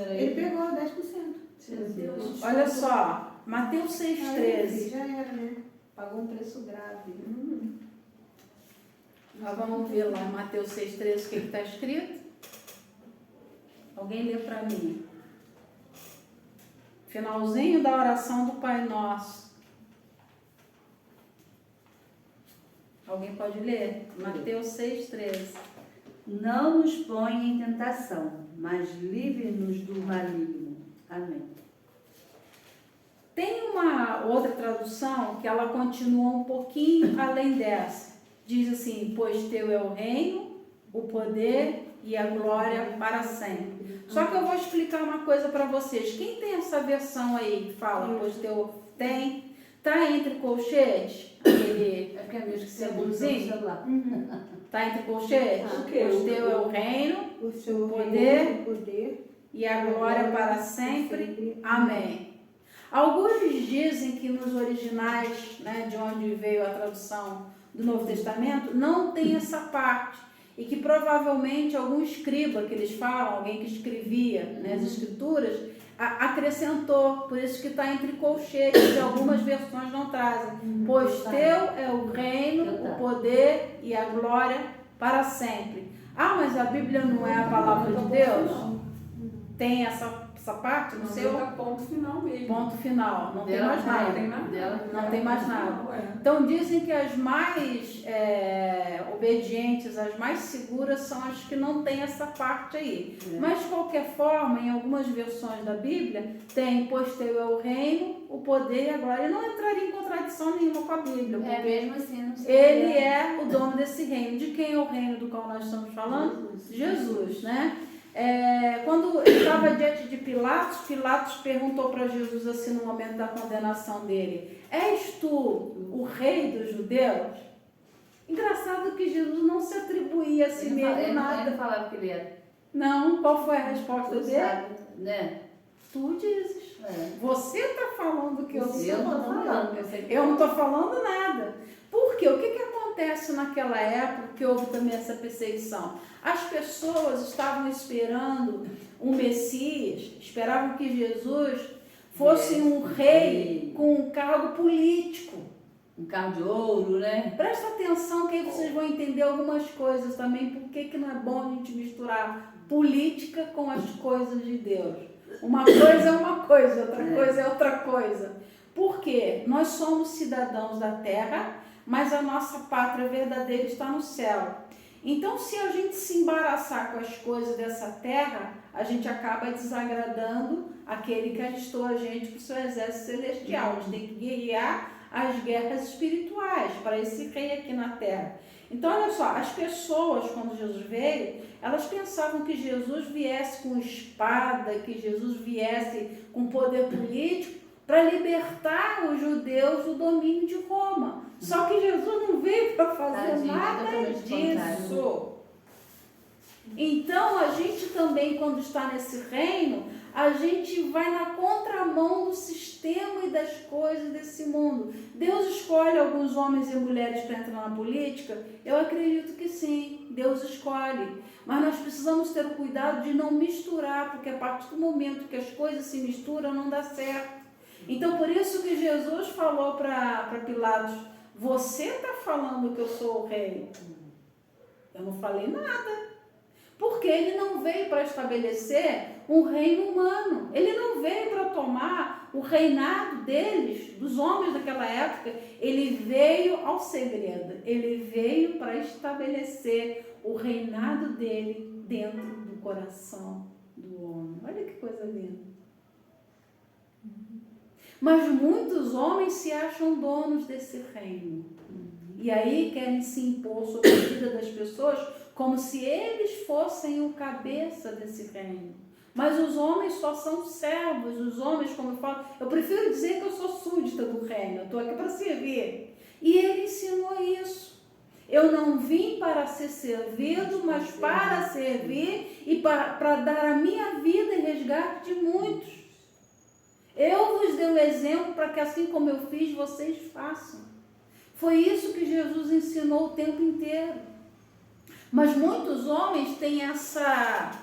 Ele pegou 10%. Deus. Olha só, Mateus Aí 6,13. já era, né? Pagou um preço grave. Nós vamos ver lá em Mateus 6,13 o que está escrito. Alguém lê para mim. Finalzinho da oração do Pai Nosso. Alguém pode ler? Mateus 6,13. Não nos ponha em tentação, mas livre-nos do maligno. Amém. Tem uma outra tradução que ela continua um pouquinho além dessa. Diz assim, pois teu é o reino, o poder e a glória para sempre. Só que eu vou explicar uma coisa para vocês. Quem tem essa versão aí que fala, pois teu tem, tá entre colchetes? Aquele, É porque a minha esqueci Segundo celular. tá entre colchetes? O quê? Pois teu é o reino O seu Poder. reino, o poder e a glória para sempre. Amém. Alguns dizem que nos originais, né, de onde veio a tradução do Novo Testamento, não tem essa parte. E que provavelmente algum escriba que eles falam, alguém que escrevia, né, as escrituras, acrescentou. Por isso que está entre colchetes, e algumas versões não trazem. Pois teu é o reino, o poder e a glória para sempre. Ah, mas a Bíblia não é a palavra de Deus? Tem essa parte no seu Tá ponto final mesmo. ponto final, não tem Dela mais Não nada. tem mais nada. Não tem mais nada. Não, é. Então dizem que as mais obedientes, as mais seguras são as que não têm essa parte aí. Mas de qualquer forma, em algumas versões da Bíblia, tem, pois teu é o reino, o poder e a glória. E não entraria em contradição nenhuma com a Bíblia, É porque mesmo assim, não sei. ele é o dono desse reino. De quem é o reino do qual nós estamos falando? Jesus, né? Quando ele estava diante de Pilatos, Pilatos perguntou para Jesus assim no momento da condenação dele: és tu o rei dos judeus? Engraçado que Jesus não se atribuía a si mesmo nada. Ele falava que ele era. Não, qual foi a resposta Tu dele? sabe, né? Tu dizes. É. Você está falando que eu sou. Eu não tô falando, eu sei que Eu não estou falando nada. Por quê? O que acontece naquela época que houve também essa perseguição? As pessoas estavam esperando um Messias, esperavam que Jesus fosse um rei com um cargo político. um carro de ouro, né? Presta atenção que aí vocês vão entender algumas coisas também, por que não é bom a gente misturar política com as coisas de Deus. Uma coisa é uma coisa, outra coisa é outra coisa. Por quê? Nós somos cidadãos da terra, mas a nossa pátria verdadeira está no céu. Então, se a gente se embaraçar com as coisas dessa terra, a gente acaba desagradando aquele que alistou a gente para o seu exército celestial. A gente tem que guerrear as guerras espirituais para esse rei aqui na terra. Então, olha só, as pessoas, quando Jesus veio, elas pensavam que Jesus viesse com espada, que Jesus viesse com poder político para libertar os judeus do domínio de Roma. Só que Jesus não veio para fazer Tadinho, nada totalmente disso. Então, a gente também, quando está nesse reino, a gente vai na contramão do sistema e das coisas desse mundo. Deus escolhe alguns homens e mulheres para entrar na política? Eu acredito que sim, Deus escolhe. Mas nós precisamos ter o cuidado de não misturar, porque a partir do momento que as coisas se misturam, não dá certo. Então, por isso que Jesus falou para Pilatos: Você está falando que eu sou o rei. Eu não falei nada. Porque ele não veio para estabelecer um reino humano. Ele não veio para tomar o reinado deles, dos homens daquela época. Ele veio ao segredo. Ele veio para estabelecer o reinado dele dentro do coração do homem. Olha que coisa linda. Mas muitos homens se acham donos desse reino. E aí querem se impor sobre a vida das pessoas como se eles fossem o cabeça desse reino. Mas os homens só são servos. Os homens, como eu falo, eu prefiro dizer que eu sou súdita do reino. Eu estou aqui para servir. E ele ensinou isso. Eu não vim para ser servido, mas para servir e para dar a minha vida em resgate de muitos. Eu vos dei o exemplo para que assim como eu fiz, vocês façam. Foi isso que Jesus ensinou o tempo inteiro. Mas muitos homens têm essa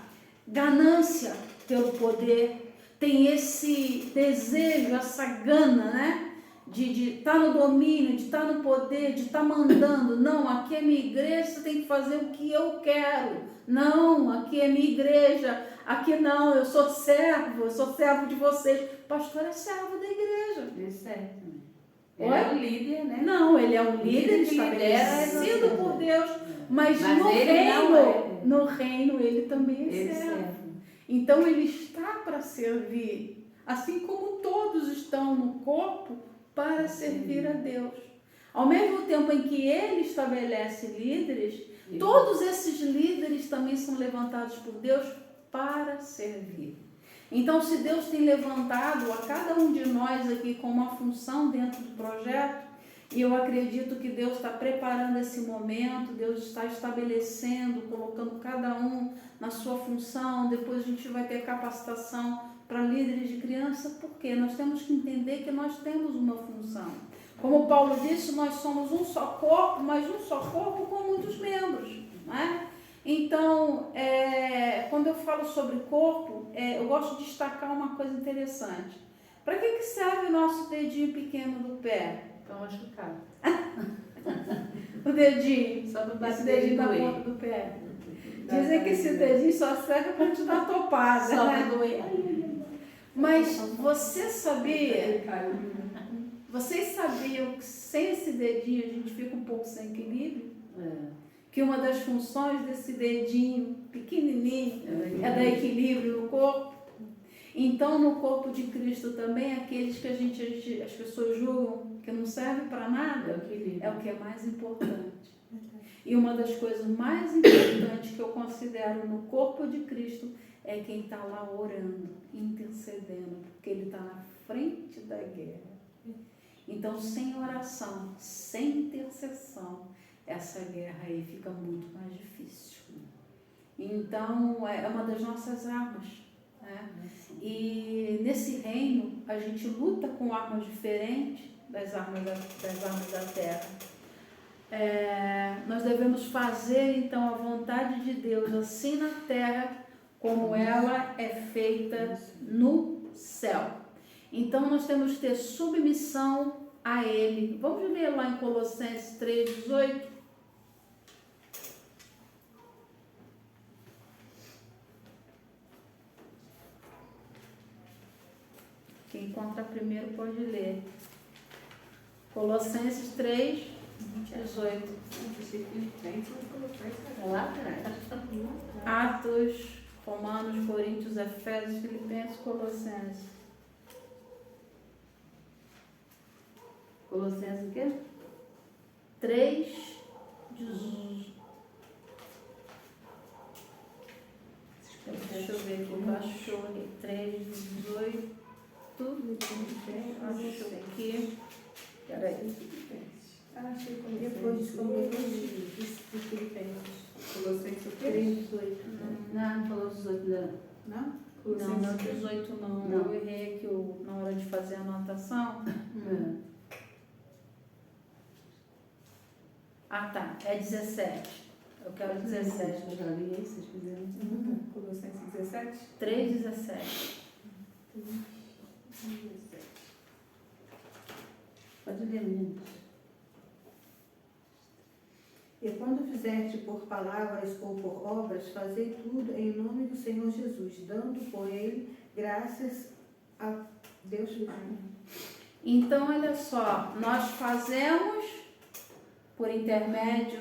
ganância pelo poder, têm esse desejo, essa gana, né? De estar no domínio, de estar no poder, de estar mandando. Não, aqui é minha igreja, você tem que fazer o que eu quero. Não, aqui é minha igreja. Aqui não, eu sou servo de vocês. O pastor é servo da igreja. Isso é. Ele é o líder, né? Não, ele é um líder que lidera estabelecido por Deus, mas Mas no ele reino, não é. no reino ele também é Ele servo. serve. Então ele está para servir, assim como todos estão no corpo para servir a Deus. Ao mesmo tempo em que ele estabelece líderes, todos esses líderes também são levantados por Deus para servir. Então, se Deus tem levantado a cada um de nós aqui com uma função dentro do projeto, e eu acredito que Deus está preparando esse momento, Deus está estabelecendo, colocando cada um na sua função, depois a gente vai ter capacitação para líderes de criança, porque nós temos que entender que nós temos uma função. Como Paulo disse, nós somos um só corpo, mas um só corpo com muitos membros, né? Então, quando eu falo sobre corpo, eu gosto de destacar uma coisa interessante. Para que serve o nosso dedinho pequeno do pé? Para machucar. O dedinho, Só para esse bater dedinho e da doer. ponta do pé. Dizem que esse dedinho só serve para te dar topada, Só né? para doer. Mas você sabia, vocês sabiam que sem esse dedinho a gente fica um pouco sem equilíbrio? Que uma das funções desse dedinho pequenininho é dar equilíbrio no corpo. Então, no corpo de Cristo também, aqueles que as pessoas julgam que não servem para nada, é o que é mais importante. E uma das coisas mais importantes que eu considero no corpo de Cristo é quem está lá orando, intercedendo, porque ele está na frente da guerra. Então, sem oração, sem intercessão, essa guerra aí fica muito mais difícil. Então, é uma das nossas armas, né? E nesse reino, a gente luta com armas diferentes das armas da terra. Nós devemos fazer, então, a vontade de Deus, assim na terra, como ela é feita no céu. Então, nós temos que ter submissão a Ele. Vamos ler lá em Colossenses 3:18. Quem encontra primeiro pode ler. Colossenses 3:18. Lá atrás. Atos, Romanos, Coríntios, Efésios, Filipenses, Colossenses. Colossenses o quê? 3:18. Deixa eu ver aqui, eu acho que eu olhei. 3:18. Acho aqui. Peraí. Depois de Filipenses. Colossenses o quê? 3:18. Não falou 18 não. Não? Não, 18 não. Eu errei aqui na hora de fazer a anotação. Ah, tá. É 17. Eu quero 17. Eu já li aí, se vocês quiserem. Colossenses 17. 3:17. Pode ler, meninos. E quando fizerte por palavras ou por obras, fazei tudo em nome do Senhor Jesus, dando por ele graças a Deus. Então, olha só, nós fazemos por intermédio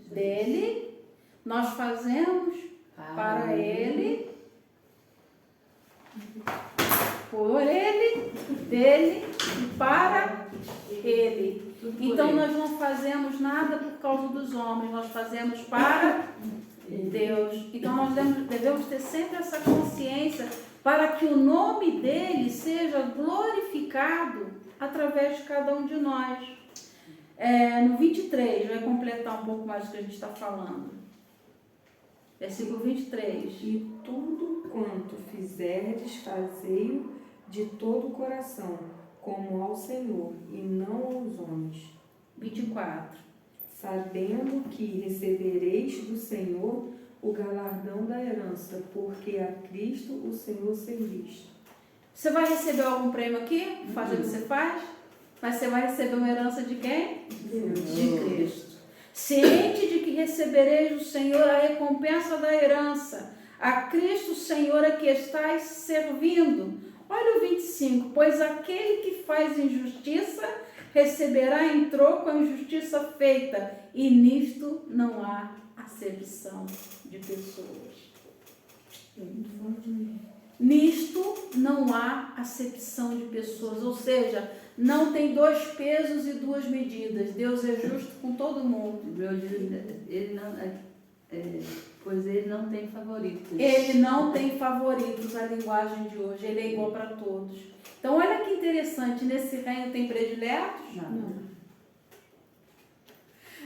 dele, nós fazemos para ele, por ele, dele e para ele. Então nós não fazemos nada por causa dos homens, nós fazemos para Deus. Então nós devemos ter sempre essa consciência para que o nome dele seja glorificado através de cada um de nós. No 23, vai completar um pouco mais do que a gente está falando. Versículo 23. E tudo quanto fizerdes, fazei-o de todo o coração, como ao Senhor, e não aos homens. 24. Sabendo que recebereis do Senhor o galardão da herança, porque a Cristo o Senhor servis. Você vai receber algum prêmio aqui? Fazendo o que você faz? Mas você vai receber uma herança de quem? De Cristo. Ciente de que recebereis do Senhor a recompensa da herança, a Cristo Senhor a que estáis servindo. Olha o 25. Pois aquele que faz injustiça receberá em troco a injustiça feita, e nisto não há acepção de pessoas. Nisto não há acepção de pessoas, ou seja, não tem dois pesos e duas medidas. Deus é justo com todo mundo. Pois ele não tem favoritos. Ele não tem favoritos, a linguagem de hoje. Ele é igual para todos. Então, olha que interessante. Nesse reino tem prediletos?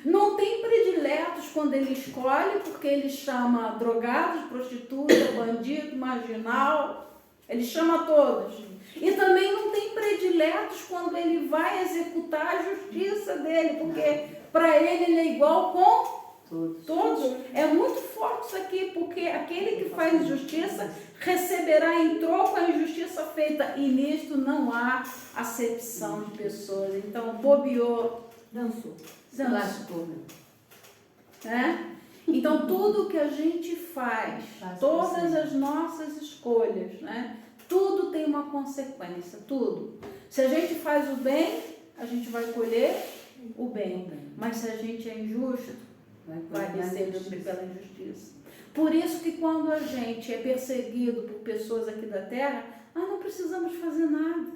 Não tem prediletos quando ele escolhe, porque ele chama drogados, prostituta, bandido, marginal. Ele chama todos. E também não tem prediletos quando ele vai executar a justiça dele, porque para ele é igual com todos. É muito forte isso aqui, porque aquele que faz injustiça receberá em troco a injustiça feita, e nisto não há acepção de pessoas. Então, bobeou, Dançou. lascou. Então, tudo que a gente faz, todas as nossas escolhas, tudo tem uma consequência, tudo. Se a gente faz o bem, a gente vai colher o bem. Mas se a gente é injusto, vai receber pela injustiça. Por isso que quando a gente é perseguido por pessoas aqui da terra, nós não precisamos fazer nada.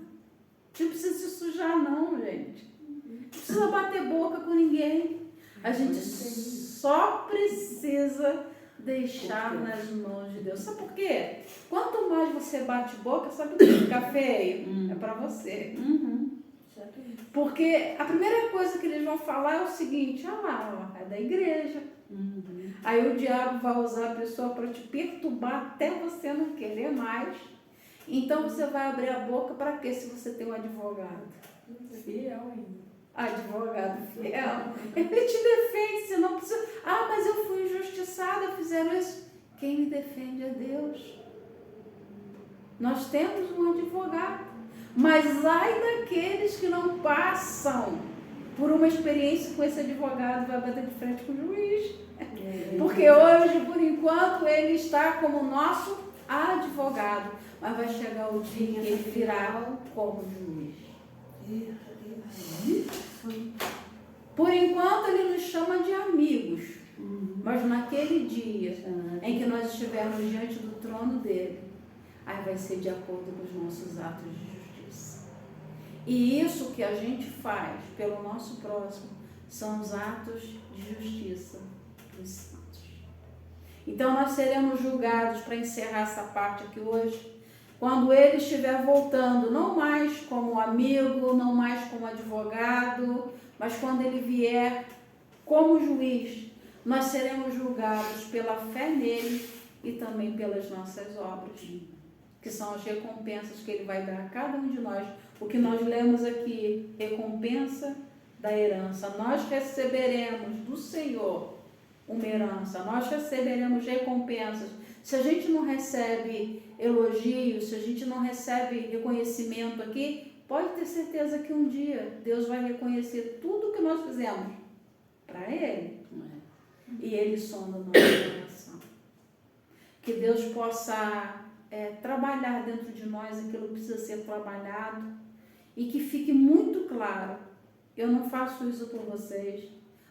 Não precisa se sujar não, gente. Não precisa bater boca com ninguém. A gente só precisa deixar nas mãos de Deus. Sabe por quê? Quanto mais você bate boca, sabe o que fica feio? É para você. Porque a primeira coisa que eles vão falar é o seguinte: é da igreja. Aí o diabo vai usar a pessoa para te perturbar até você não querer mais. Então você vai abrir a boca para quê se você tem um advogado? Fiel ainda. Advogado fiel. Ele te defende, você não precisa. Mas eu fui injustiçada, fizeram isso. Quem me defende é Deus. Nós temos um advogado. Mas ai daqueles que não passam por uma experiência com esse advogado, vai bater de frente com o juiz. Porque hoje, por enquanto, ele está como nosso advogado. Mas vai chegar o dia que ele virá como juiz. Por enquanto, ele nos chama de amigos. Mas naquele dia em que nós estivermos diante do trono dele, aí vai ser de acordo com os nossos atos de justiça. E isso que a gente faz pelo nosso próximo são os atos de justiça dos santos. Então nós seremos julgados, para encerrar essa parte aqui hoje, quando ele estiver voltando, não mais como amigo, não mais como advogado, mas quando ele vier como juiz, nós seremos julgados pela fé nele e também pelas nossas obras, que são as recompensas que ele vai dar a cada um de nós. O que nós lemos aqui, recompensa da herança. Nós receberemos do Senhor uma herança, nós receberemos recompensas. Se a gente não recebe elogios, se a gente não recebe reconhecimento aqui, pode ter certeza que um dia Deus vai reconhecer tudo que nós fizemos para Ele. e Ele sonda o nosso coração. Que Deus possa trabalhar dentro de nós aquilo que precisa ser trabalhado e que fique muito claro, eu não faço isso por vocês,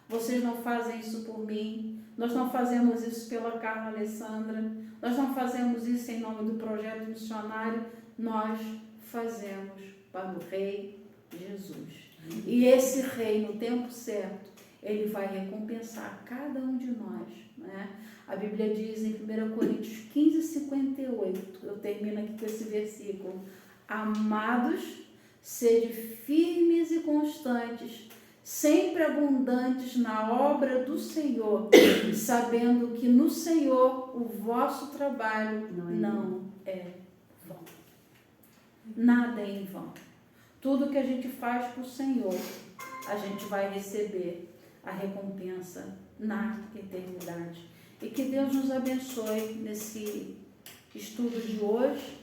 vocês não fazem isso por mim, nós não fazemos isso pela Carla Alessandra, nós não fazemos isso em nome do projeto missionário, nós fazemos para o Rei Jesus. E esse Rei, no tempo certo, Ele vai recompensar cada um de nós, né? A Bíblia diz em 1 Coríntios 15, 58, eu termino aqui com esse versículo: amados, sede firmes e constantes, sempre abundantes na obra do Senhor, sabendo que no Senhor o vosso trabalho não é vão. Nada é em vão. Tudo que a gente faz para o Senhor, a gente vai receber a recompensa na eternidade. E que Deus nos abençoe nesse estudo de hoje.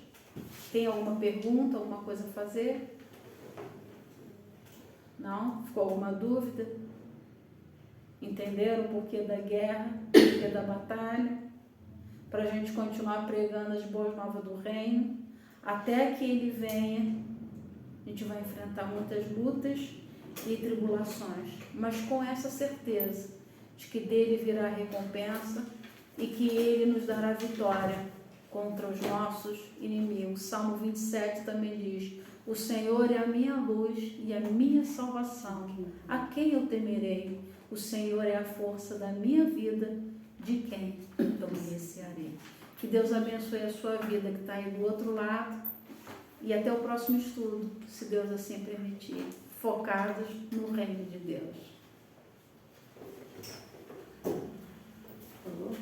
Tem alguma pergunta, alguma coisa a fazer? Não? Ficou alguma dúvida? Entenderam o porquê da guerra, o porquê da batalha? Para a gente continuar pregando as boas novas do reino, até que Ele venha, a gente vai enfrentar muitas lutas e tribulações, mas com essa certeza de que dele virá a recompensa e que Ele nos dará vitória contra os nossos inimigos. Salmo 27 também diz: o Senhor é a minha luz e a minha salvação, a quem eu temerei? O Senhor é a força da minha vida, de quem eu me recearei? Que Deus abençoe a sua vida que está aí do outro lado, e até o próximo estudo, se Deus assim permitir, focados no reino de Deus. Falou?